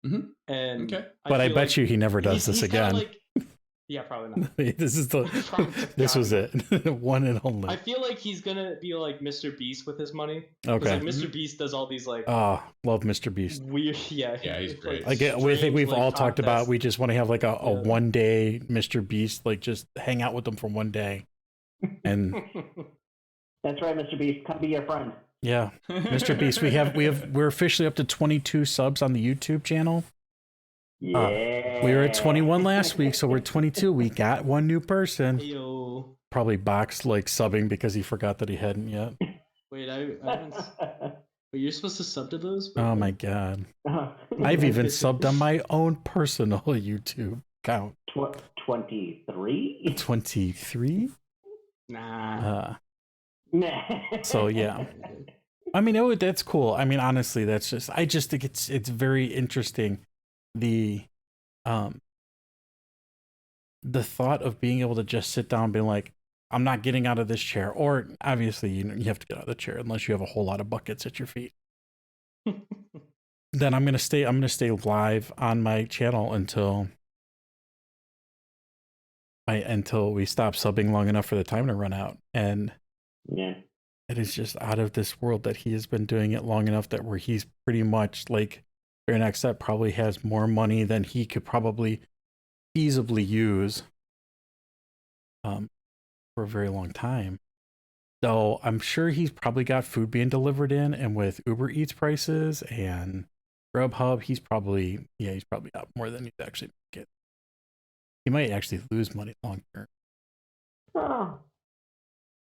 Mm-hmm. And okay. I bet you he never does this again. Like, yeah, probably not. This was it. One and only. I feel like he's gonna be like Mr. Beast with his money. Okay. Like Mr. Beast does all these like. Love Mr. Beast. Weird, yeah, he's great. Like, I think we've all talked about. We just want to have like a 1 day Mr. Beast, like just hang out with them for 1 day, and. That's right, Mr. Beast. Come be your friend. Yeah, Mr. Beast. We're officially up to 22 subs on the YouTube channel. Yeah. We were at 21 last week, so we're 22. We got one new person. Yo. Probably Box like subbing because he forgot that he hadn't yet. Wait, I haven't. But you're supposed to sub to those? Oh my god. I've even subbed on my own personal YouTube account. 23? 23? Nah. So yeah. I mean, that's cool. I mean, honestly, I just think it's very interesting. The thought of being able to just sit down and be like, I'm not getting out of this chair. Or obviously, you have to get out of the chair unless you have a whole lot of buckets at your feet. Then I'm gonna stay live on my channel until we stop subbing long enough for the time to run out. And yeah, it is just out of this world that he has been doing it long enough that where he's pretty much like Fair Next Step probably has more money than he could probably feasibly use for a very long time. So I'm sure he's probably got food being delivered in, and with Uber Eats prices and Grubhub, he's probably out more than he's actually getting. He might actually lose money long term. Oh.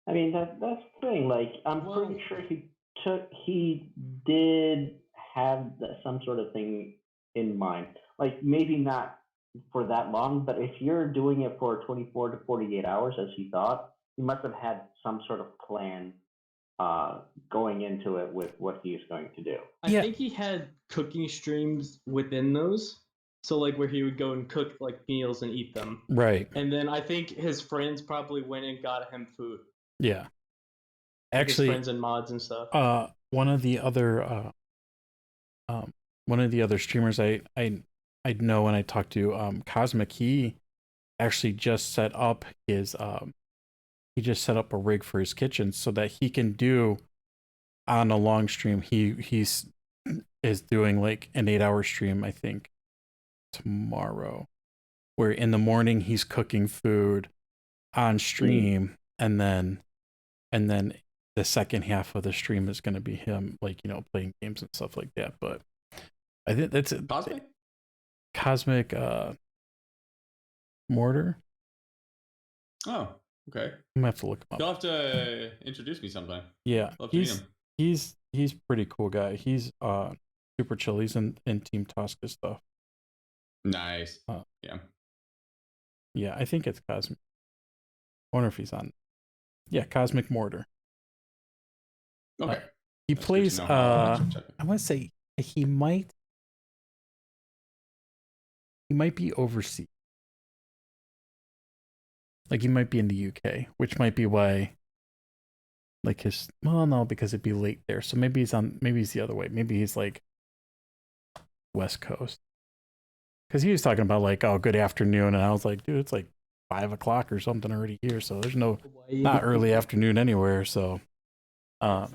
I mean, that's the thing. Like, I'm pretty sure he did have some sort of thing in mind. Like, maybe not for that long, but if you're doing it for 24 to 48 hours, as he thought, he must have had some sort of plan going into it with what he's going to do. I think he had cooking streams within those. So, like, where he would go and cook, like, meals and eat them. Right. And then I think his friends probably went and got him food. Yeah. Like actually, his friends and mods and stuff. One of the other streamers I know when I talked to, Cosmic, he actually just set up his a rig for his kitchen so that he can do on a long stream. He is doing like an 8-hour stream, I think, tomorrow, where in the morning he's cooking food on stream, and then the second half of the stream is going to be him, like, playing games and stuff like that. But I think that's it. Cosmic Mortar. Oh, okay. I'm gonna have to look him up. You'll have to introduce me sometime. Yeah, he's pretty cool guy. He's super chill. He's in Team Tosca stuff. Nice. Yeah, I think it's Cosmic. I wonder if he's on. Yeah, Cosmic Mortar. Okay. He plays. I want to say he might be overseas. Like, he might be in the UK, which might be why. Like no, because it'd be late there. So maybe he's the other way. Maybe he's like West Coast. Because he was talking about like, oh, good afternoon, and I was like, dude, it's like 5 o'clock or something already here. So there's not early afternoon anywhere. So, but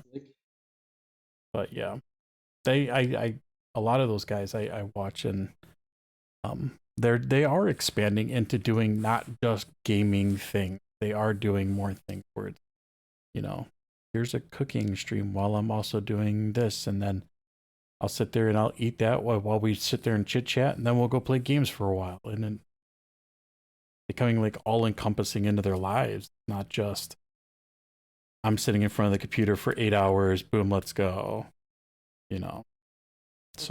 yeah, a lot of those guys I watch, and they are expanding into doing not just gaming things. They are doing more things where it's, here's a cooking stream while I'm also doing this, and then I'll sit there and I'll eat that while we sit there and chit chat, and then we'll go play games for a while, and then becoming like all encompassing into their lives, not just I'm sitting in front of the computer for 8 hours, boom, let's go. So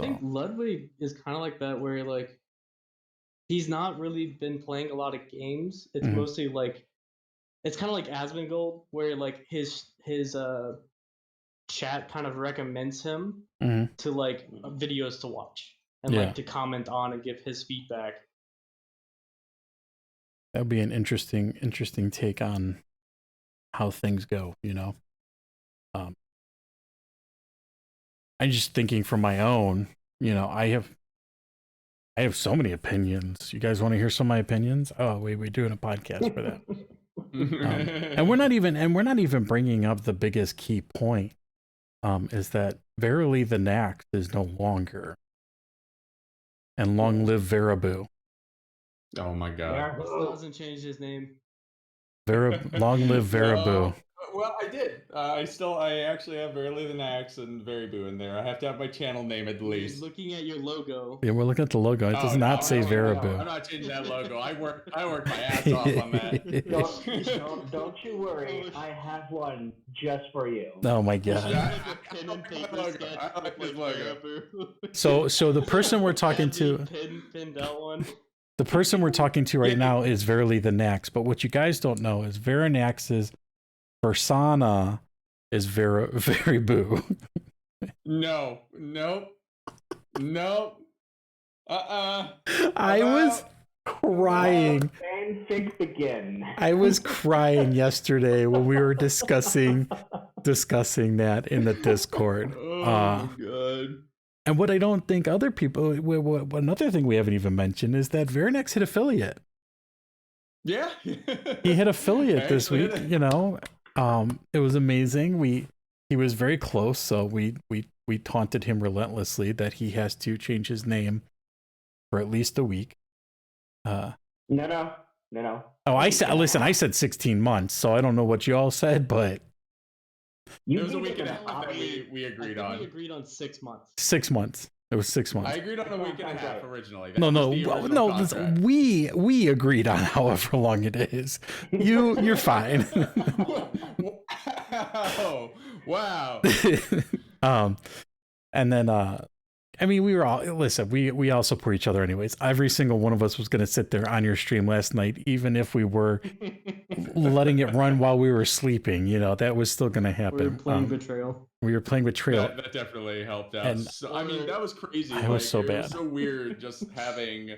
I think Ludwig is kind of like that, where like he's not really been playing a lot of games. It's mostly like, it's kind of like Asmongold, where like his chat kind of recommends him to like videos to watch and like to comment on and give his feedback. That'd be an interesting take on how things go. I'm just thinking from my own. I have so many opinions. You guys want to hear some of my opinions? Oh, we're doing a podcast for that. And we're not even bringing up the biggest key point. Is that verily the Nax is no longer, and long live Veraboo. Oh my god! Still hasn't changed his name. Long live Veraboo. well, I did. I actually have Verily the Nax and Very Boo in there. I have to have my channel name at least. Looking at your logo. Yeah, we're looking at the logo. It does not say Veraboo. I'm not changing that logo. I work my ass off on that. Don't you worry. I have one just for you. Oh my god. Like a pen and paper sketch. I like this logo. So the person we're talking to, pinned out one. the person we're talking to right now is Verily the Nax. But what you guys don't know is Veranax's persona is Very Boo. No. I was crying. Fanfic begin. I was crying yesterday when we were discussing that in the Discord. Oh my god. And what I don't think other people, another thing we haven't even mentioned is that Veranax hit affiliate. Yeah. He hit affiliate this week, you know. It was amazing. He was very close, so we taunted him relentlessly that he has to change his name for at least a week. No. Oh, I said 16 months, so I don't know what you all said, but it was a week and a half that we agreed on. We agreed on 6 months. 6 months. It was 6 months. I agreed on a week and a half originally. No. We agreed on however long it is. You're fine. Wow. And then I mean, we all support each other anyways. Every single one of us was going to sit there on your stream last night, even if we were letting it run while we were sleeping. You know, that was still going to happen. We were playing Betrayal. We were playing Betrayal. That definitely helped out. And so, I mean, that was crazy. It was so bad. It was so weird just having,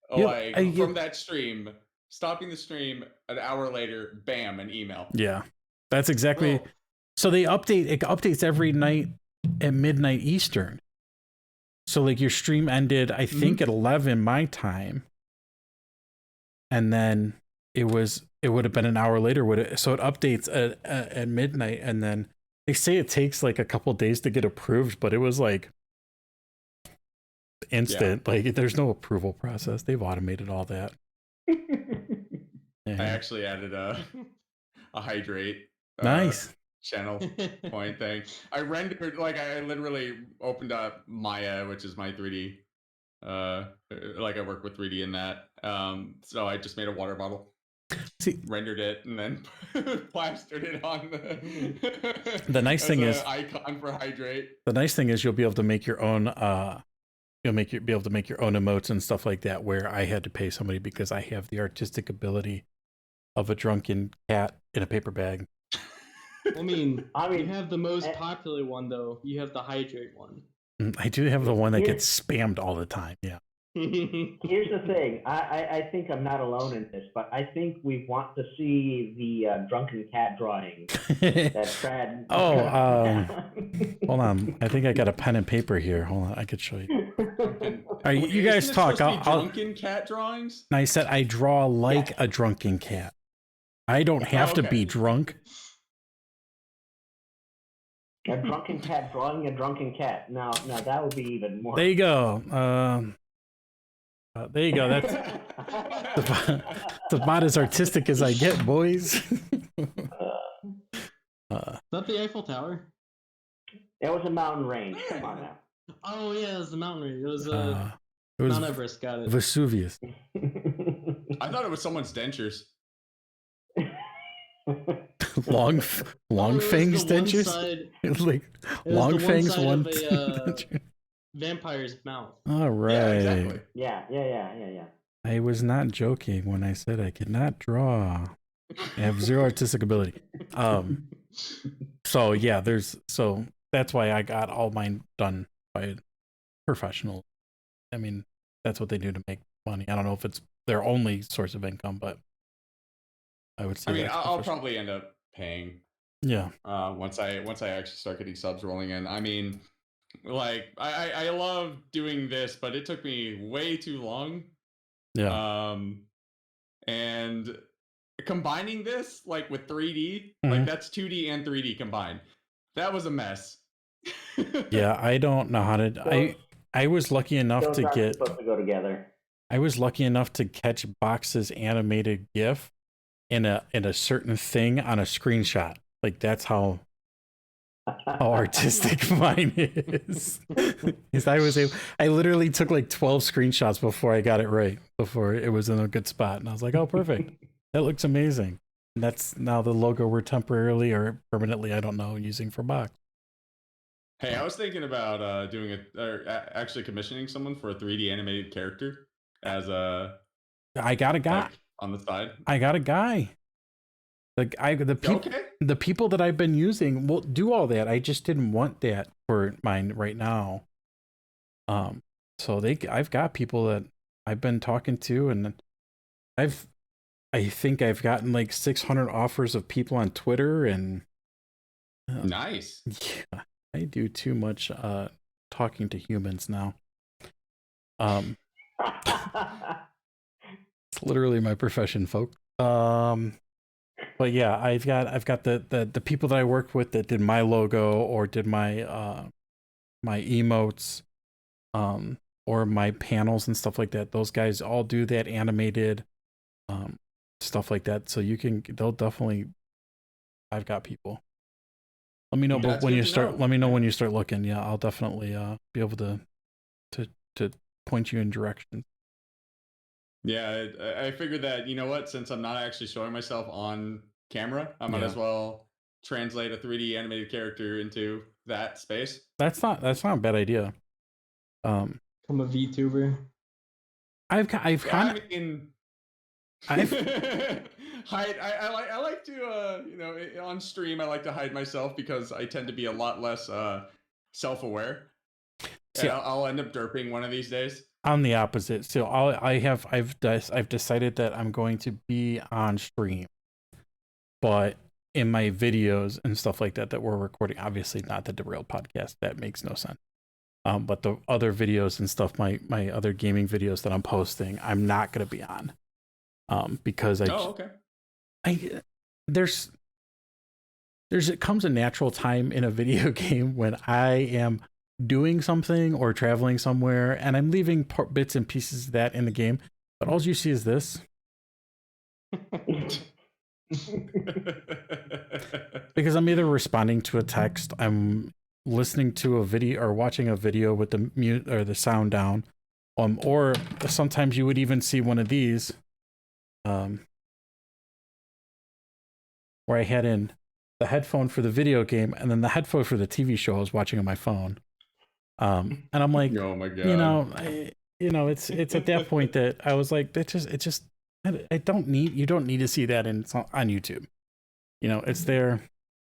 from that stream, stopping the stream, an hour later, bam, an email. Yeah, that's exactly. Oh. So it updates every night at midnight Eastern. So like your stream ended, I think at 11 my time. And then it would have been an hour later. So it updates at midnight, and then they say it takes like a couple days to get approved, but it was like instant. Yeah. Like there's no approval process. They've automated all that. I actually added a hydrate. Nice. Channel point thing. I rendered, like, I literally opened up Maya, which is my 3D. Like I work with 3D in that. So I just made a water bottle. Rendered it and then plastered it on the nice thing is icon for hydrate. The nice thing is you'll be able to make your own be able to make your own emotes and stuff like that, where I had to pay somebody because I have the artistic ability of a drunken cat in a paper bag. I mean, you have the most popular one, though. You have the hydrate one. I do have the one that gets spammed all the time, yeah. Here's the thing. I think I'm not alone in this, but I think we want to see the drunken cat drawing. That Trad. Hold on. I think I got a pen and paper here. Hold on. I could show you. All right, you guys talk. Drunken cat drawings? I said I draw like a drunken cat. I don't have to be drunk. A drunken cat drawing a drunken cat. Now that would be even more. There you go. There you go. That's about as artistic as I get, boys. Is that the Eiffel Tower? It was a mountain range. Come on now. Oh yeah, it was the mountain range. It was Mount Everest. Got it. Vesuvius. I thought it was someone's dentures. long fangs dentures. Like long fangs one. Vampire's mouth. All right. Yeah, exactly. Yeah. I was not joking when I said I could not draw. I have zero artistic ability. So yeah, so that's why I got all mine done by professionals. I mean, that's what they do to make money. I don't know if it's their only source of income, but I would say. I mean, I'll probably end up paying. Yeah. Once I actually start getting subs rolling in. I mean, like I love doing this, but it took me way too long. Yeah. And combining this like with 3D, like that's 2D and 3D combined. That was a mess. Yeah, I don't know how to. I was lucky enough to get. Supposed to go together. I was lucky enough to catch Box's animated GIF in a certain thing on a screenshot. Like that's how artistic mine is. I literally took like 12 screenshots before I got it right, before it was in a good spot. And I was like, oh, perfect. That looks amazing. And that's now the logo we're temporarily or permanently, I don't know, using for box. Hey, I was thinking about doing it, or actually commissioning someone for a 3D animated character as a. I got a guy like, on the side. I got a guy. The people that I've been using will do all that. I just didn't want that for mine right now. So I've got people that I've been talking to, and I think I've gotten like 600 offers of people on Twitter, and nice. Yeah, I do too much talking to humans now. It's literally my profession, folks. But yeah, I've got the people that I worked with that did my logo or did my my emotes, or my panels and stuff like that. Those guys all do that animated stuff like that. So they'll definitely. I've got people. Let me know when you start. Let me know when you start looking. Yeah, I'll definitely be able to point you in directions. Yeah, I figured that, you know what, since I'm not actually showing myself on camera, I might as well translate a 3D animated character into that space. That's not a bad idea. I'm a VTuber. I like to on stream I like to hide myself because I tend to be a lot less self-aware. And I'll end up derping one of these days. I'm the opposite. So I've decided that I'm going to be on stream, but in my videos and stuff like that we're recording, obviously not the Derailed podcast. That makes no sense. But the other videos and stuff, my other gaming videos that I'm posting, I'm not going to be on. Because it comes a natural time in a video game when I am doing something or traveling somewhere and I'm leaving bits and pieces of that in the game, but all you see is this. Because I'm either responding to a text, I'm listening to a video or watching a video with the mute or the sound down, or sometimes you would even see one of these where I had in the headphone for the video game and then the headphone for the TV show I was watching on my phone. And I'm like, oh my God. It's at that point that I was like, you don't need to see that on YouTube. It's there,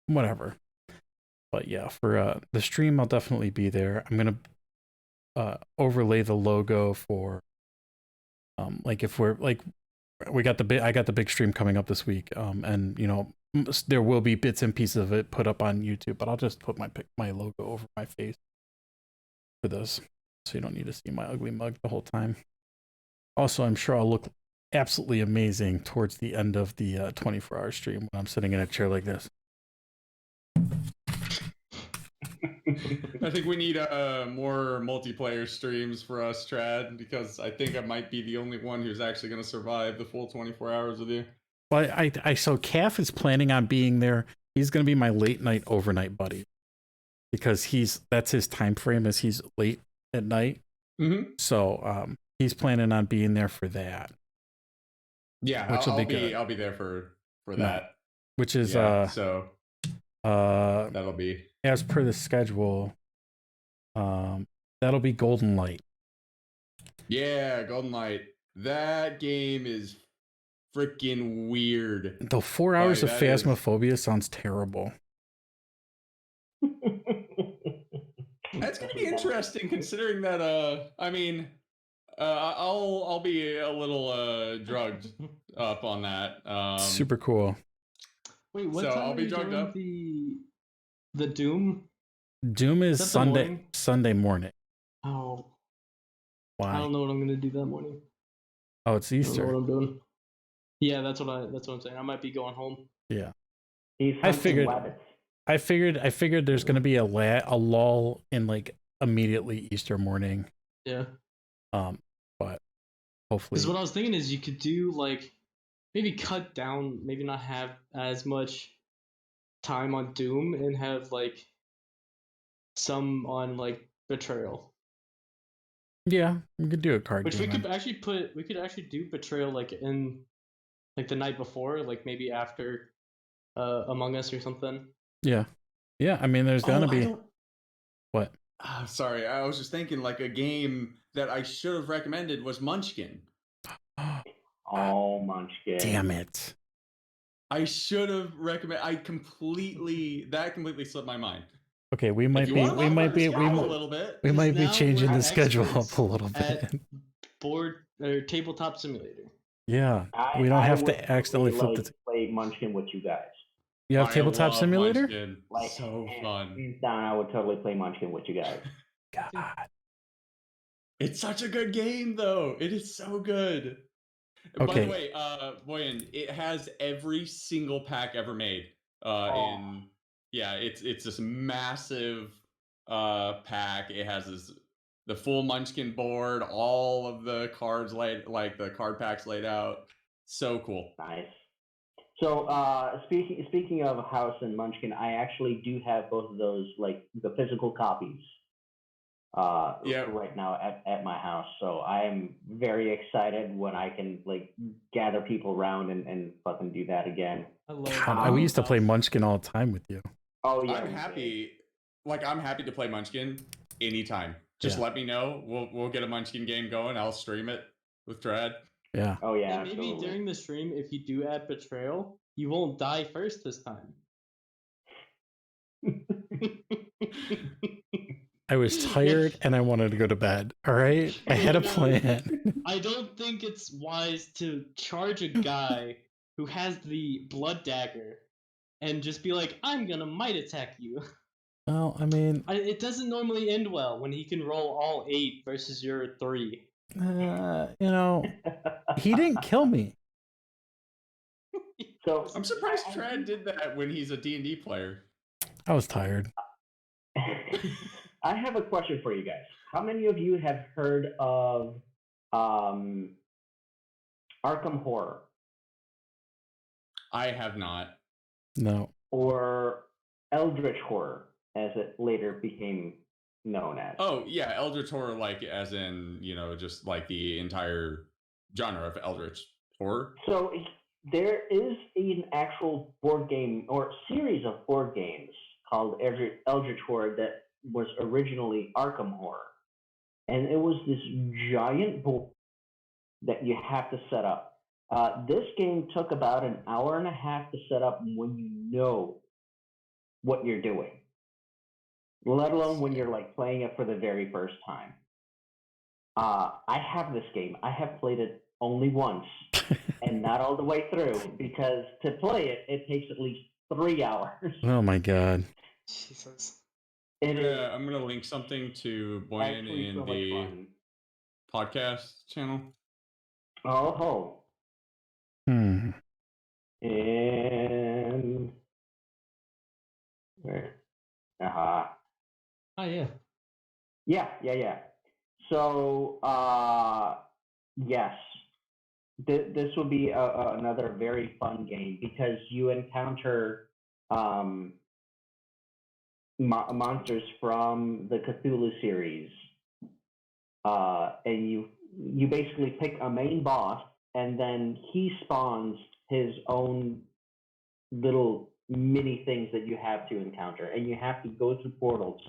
whatever. But yeah, for the stream, I'll definitely be there. I'm gonna overlay the logo for if we're like, I got the big stream coming up this week. And there will be bits and pieces of it put up on YouTube, but I'll just put my logo over my face for this, so you don't need to see my ugly mug the whole time. Also, I'm sure I'll look absolutely amazing towards the end of the 24-hour stream when I'm sitting in a chair like this. I think we need more multiplayer streams for us, Trad, because I think I might be the only one who's actually going to survive the full 24 hours with you. Well, so Calf is planning on being there. He's going to be my late night overnight buddy, because that's his time frame, is he's late at night. Mm-hmm. So he's planning on being there for that. Yeah, I'll be there for that. Which is that'll be, as per the schedule, that'll be Golden Light. Yeah, Golden Light. That game is freaking weird. The 4 hours of Phasmophobia sounds terrible. That's gonna be interesting, considering that I'll be a little drugged up on that. Super cool. Wait, what time I'll be drugged up. The Doom? Doom is Sunday morning. Oh. Why? I don't know what I'm gonna do that morning. Oh, it's Easter. I don't know what I'm doing. Yeah, that's what I'm saying. I might be going home. Yeah. I figured there's gonna be a lull in like immediately Easter morning. Yeah. But hopefully. Because what I was thinking is you could do like maybe cut down, maybe not have as much time on Doom and have like some on like Betrayal. Yeah, we could do a card Which game. we could actually do Betrayal like in like the night before, like maybe after Among Us or something. Yeah. Yeah, I mean there's gonna be what? Sorry, I was just thinking like a game that I should have recommended was Munchkin. Oh, Munchkin. Damn it. I should have recommended. That completely slipped my mind. Okay, we might be changing the schedule up a little bit. Board or Tabletop Simulator. Yeah, we don't have to accidentally flip the. Play Munchkin with you guys. You have Tabletop Simulator? Munchkin. Like, so fun. Down, I would totally play Munchkin with you guys. God, it's such a good game, though. It is so good. Okay. By the way, Boyan, it has every single pack ever made. It's this massive pack. It has the full Munchkin board, all of the cards the card packs laid out. So cool. Nice. So speaking of House and Munchkin, I actually do have both of those, like the physical copies. Right now at my house, so I am very excited when I can like gather people around and fucking do that again. We used to play Munchkin all the time with you. Oh yeah, I'm happy to play Munchkin anytime. Just let me know. We'll get a Munchkin game going. I'll stream it with Trad. Yeah. Oh yeah. And maybe during the stream, if you do add Betrayal, you won't die first this time. I was tired and I wanted to go to bed. All right? I had a plan. I don't think it's wise to charge a guy who has the blood dagger and just be like, I'm gonna might attack you. Well, I mean... it doesn't normally end well when he can roll all 8 versus your 3. He didn't kill me. So I'm surprised Trad did that when he's a D&D player. I was tired. I have a question for you guys. How many of you have heard of Arkham Horror? I have not. No. Or Eldritch Horror, as it later became known as. Oh, yeah, Eldritch Horror, like, as in, just like the entire genre of Eldritch Horror. So there is an actual board game or series of board games called Eldritch Horror that was originally Arkham Horror. And it was this giant board that you have to set up. This game took about an hour and a half to set up when you know what you're doing, let alone when you're like playing it for the very first time. I have this game. I have played it only once and not all the way through, because to play it, it takes at least 3 hours. Oh my God. Jesus. I'm going to link something to Boyan in the podcast channel. Oh. And where? Oh yeah. Yeah. So yes, this will be another very fun game, because you encounter monsters from the Cthulhu series, and you basically pick a main boss, and then he spawns his own little mini things that you have to encounter, and you have to go through portals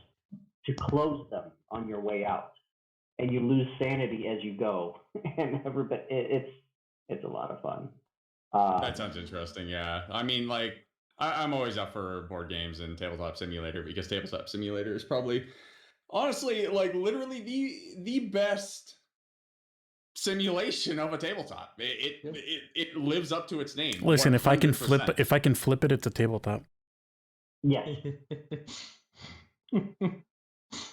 to close them on your way out, and you lose sanity as you go. And everybody, it's a lot of fun. That sounds interesting. Yeah, I mean, like, I'm always up for board games and Tabletop Simulator, because Tabletop Simulator is probably, honestly, like, literally the best simulation of a tabletop. It lives up to its name. Listen, 100%. if I can flip it, it's a tabletop. Yes.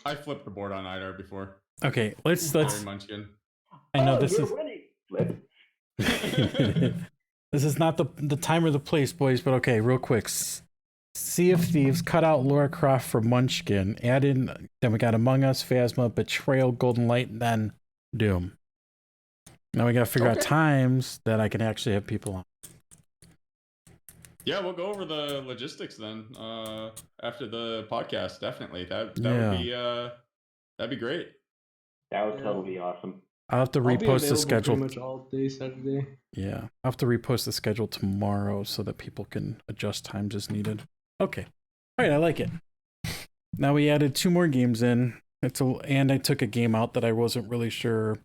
I flipped the board on IDAR before. Okay, let's. Munchkin. I know this is. Winning. This is not the time or the place, boys. But okay, real quick. Sea of Thieves, cut out Lara Croft for Munchkin. Add in. Then we got Among Us, Phasma, Betrayal, Golden Light, and then Doom. Now we got to figure out times that I can actually have people on. Yeah, we'll go over the logistics then after the podcast. Definitely, that'd be great. That would totally be awesome. I'll have to repost the schedule. Pretty much all day Saturday. Yeah, I'll have to repost the schedule tomorrow so that people can adjust times as needed. Okay, all right, I like it. Now we added 2 more games in. And I took a game out that I wasn't really sure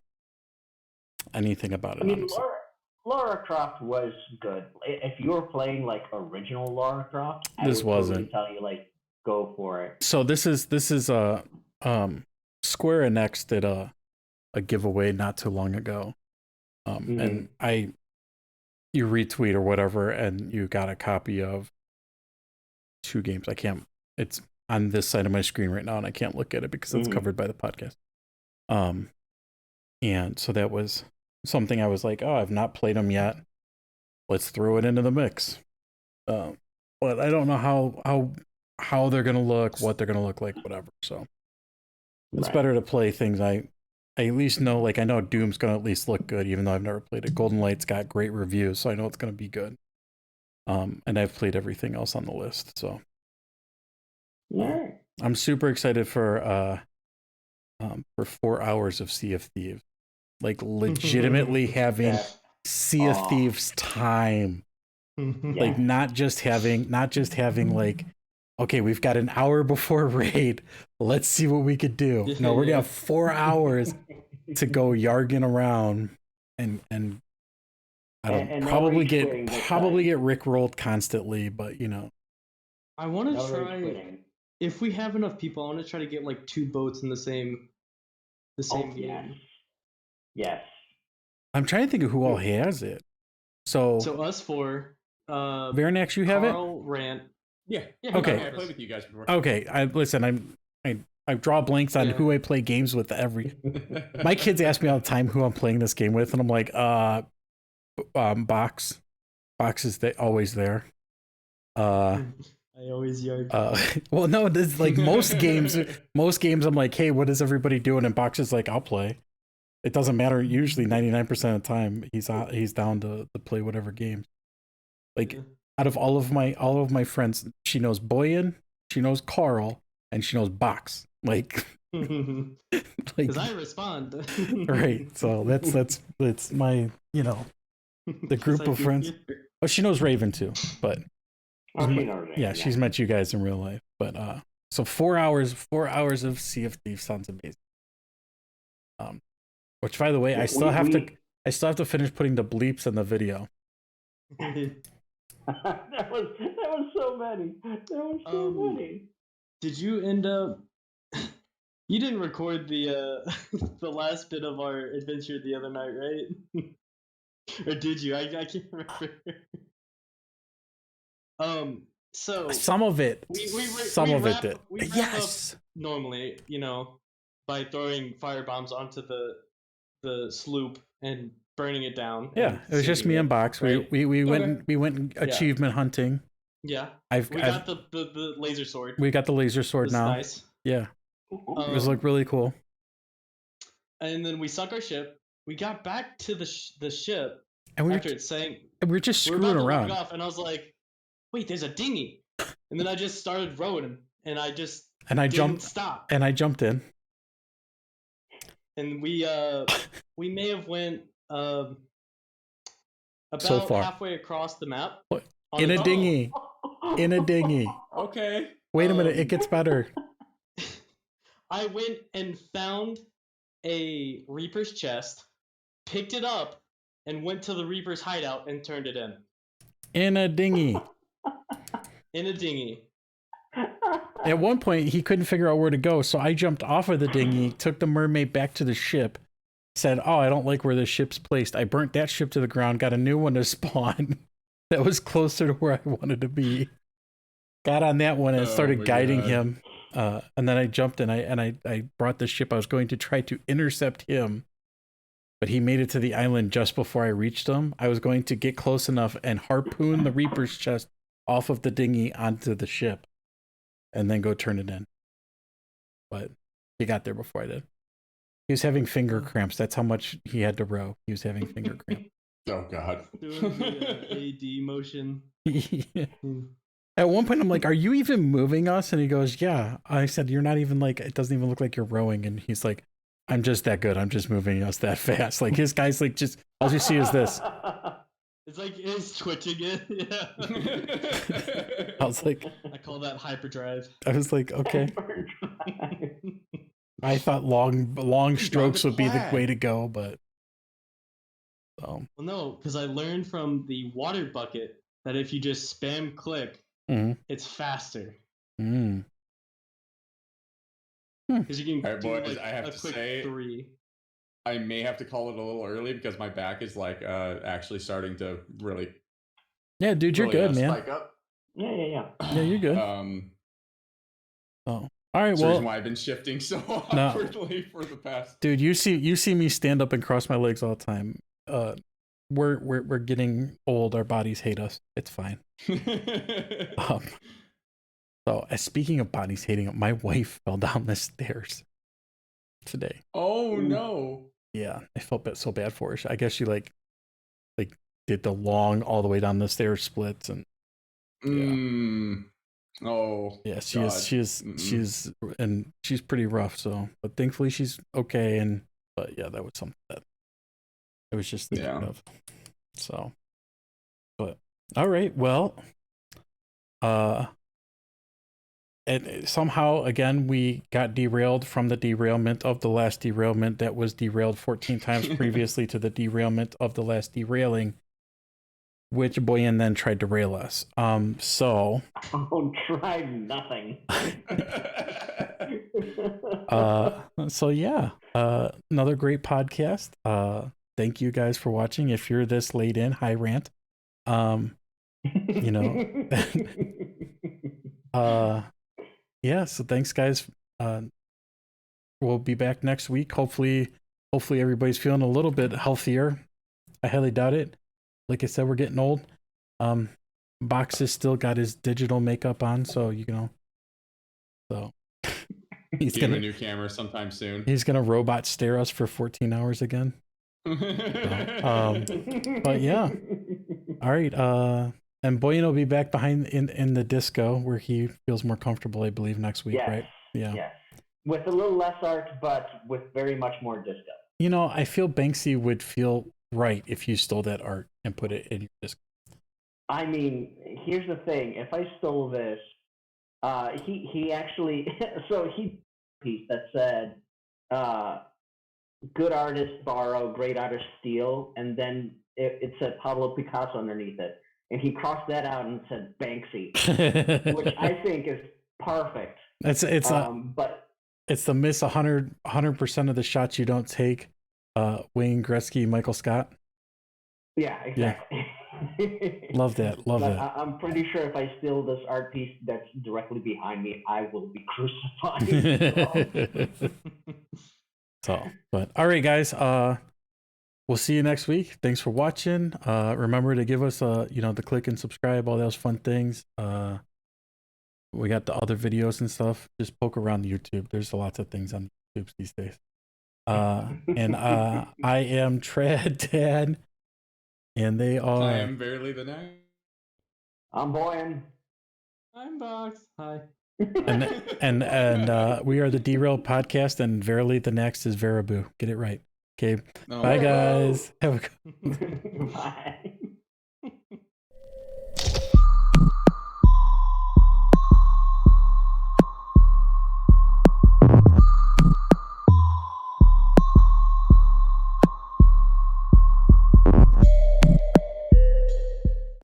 anything about it. I mean, Lara Croft was good. If you were playing like original Lara Croft, this wasn't. Tell you like go for it. So this is Square Enix did a giveaway not too long ago, and you retweet or whatever, and you got a copy of 2 games. It's on this side of my screen right now, and I can't look at it because it's covered by the podcast. And so that was something I was like, oh, I've not played them yet. Let's throw it into the mix. But I don't know how they're gonna look, what they're gonna look like, whatever. So it's better to play things I at least know. Like I know Doom's gonna at least look good, even though I've never played it. Golden Light's got great reviews, so I know it's gonna be good. And I've played everything else on the list, so I'm super excited for 4 hours of Sea of Thieves. Like legitimately having Sea of Thieves time. Like not just having like, okay, we've got an hour before raid. Let's see what we could do. No, we're gonna have 4 hours to go yarging around and I don't probably get rickrolled constantly, but you know. I want to try if we have enough people. I want to try to get like 2 boats in the same game. Yes. I'm trying to think of who all has it. So us 4. Varanax, you have Carl, it? Rant. Yeah. Okay. I played with you guys before. Okay. I draw blanks on who I play games with my kids ask me all the time who I'm playing this game with, and I'm like, Box. Box is always there. I always yard. Well, no, this like most games. Most games, I'm like, hey, what is everybody doing? And Box is like, I'll play. It doesn't matter. Usually, 99% of the time, he's down to play whatever game. Like out of all of my friends, she knows Boyan, she knows Carl, and she knows Box. Like, because I respond. Right. So that's my the group of friends. Oh, she knows Raven too, but she's met you guys in real life. But so 4 hours of Sea of Thieves sounds amazing. Which, by the way, I still have to finish putting the bleeps in the video. that was so many. Many. Did you end up? You didn't record the the last bit of our adventure the other night, right? Or did you? I can't remember. So some of it. We wrap up normally, by throwing firebombs onto the sloop and burning it down. Yeah, it was just me and Box. Right? We went achievement hunting. Yeah, we got the laser sword. We got the laser sword now. Nice. Yeah, it was like really cool. And then we sunk our ship. We got back to the ship and after it sank. And we were just screwing around. Off, and I was like, "Wait, there's a dinghy." And then I just started rowing, and I didn't stop. And I jumped in. And we may have went about so far halfway across the map in a dinghy. In a dinghy. Okay. Wait a minute, it gets better. I went and found a Reaper's chest, picked it up, and went to the Reaper's hideout and turned it in. In a dinghy. In a dinghy. At one point, he couldn't figure out where to go, so I jumped off of the dinghy, took the mermaid back to the ship, said, oh, I don't like where the ship's placed. I burnt that ship to the ground, got a new one to spawn that was closer to where I wanted to be. Got on that one and started guiding him. And then I jumped and I brought the ship. I was going to try to intercept him, but he made it to the island just before I reached him. I was going to get close enough and harpoon the Reaper's chest off of the dinghy onto the ship and then go turn it in. But he got there before I did. He was having finger cramps. That's how much he had to row. He was having finger cramps. Oh God. Doing the AD motion. Yeah. At one point, I'm like, "Are you even moving us?" And he goes, "Yeah." I said, "You're not even like. It doesn't even look like you're rowing." And he's like, "I'm just that good. I'm just moving us that fast." Like his guy's like, just all you see is this. It's like it's twitching it. Yeah. I was like, I call that hyperdrive. I was like, okay. I thought long strokes would be the way to go, but well, no, because I learned from the water bucket that if you just spam click, it's faster. Because you can do boys, like I have a to quick say, 3. I may have to call it a little early because my back is like actually starting to really. Yeah, dude, you're good, man. Spike up. Yeah, you're good. All right. That's well, the reason why I've been shifting so awkwardly for the past. Dude, you see me stand up and cross my legs all the time. We're getting old. Our bodies hate us. It's fine. So, speaking of bodies hating, my wife fell down the stairs today. Oh no! Yeah, I felt so bad for her. I guess she like did the long all the way down the stairs splits and. Yeah. Oh. Yeah, she is, and she's pretty rough. So, but thankfully she's okay. But yeah, that was something that I was just thinking of. So, but all right, well, and somehow again we got derailed from the derailment of the last derailment that was derailed 14 times previously to the derailment of the last derailing, which Boyan then tried to rail us. So tried nothing. So yeah, another great podcast. Thank you guys for watching. If you're this late in, hi rant. Yeah, so thanks guys. We'll be back next week. Hopefully everybody's feeling a little bit healthier. I highly doubt it. Like I said, we're getting old. Box has still got his digital makeup on, so so he's getting a new camera sometime soon. He's gonna robot stare us for 14 hours again. But yeah. All right. And Boyan will be back behind in the disco where he feels more comfortable, I believe, next week, right? Yeah. Yes. With a little less art, but with very much more disco. You know, I feel Banksy would feel right if you stole that art and put it in your disco. I mean, here's the thing. If I stole this, he actually so he piece that said good artist borrow, great artist steal, and then it said Pablo Picasso underneath it, and he crossed that out and said Banksy, which I think is perfect. But it's the miss 100% of the shots you don't take. Wayne Gretzky, Michael Scott. Yeah, exactly. Yeah. Love that. I'm pretty sure if I steal this art piece that's directly behind me, I will be crucified. But all right, guys. We'll see you next week. Thanks for watching. Remember to give us the click and subscribe, all those fun things. We got the other videos and stuff. Just poke around YouTube. There's lots of things on YouTube these days. And I am Trad Dad. And they are. I am Verily the Next. I'm Boyan. I'm Box. Hi. and we are the Derailed Podcast, and Verily the Next is Veraboo. Get it right. Okay. Bye, guys. Have a good. Bye.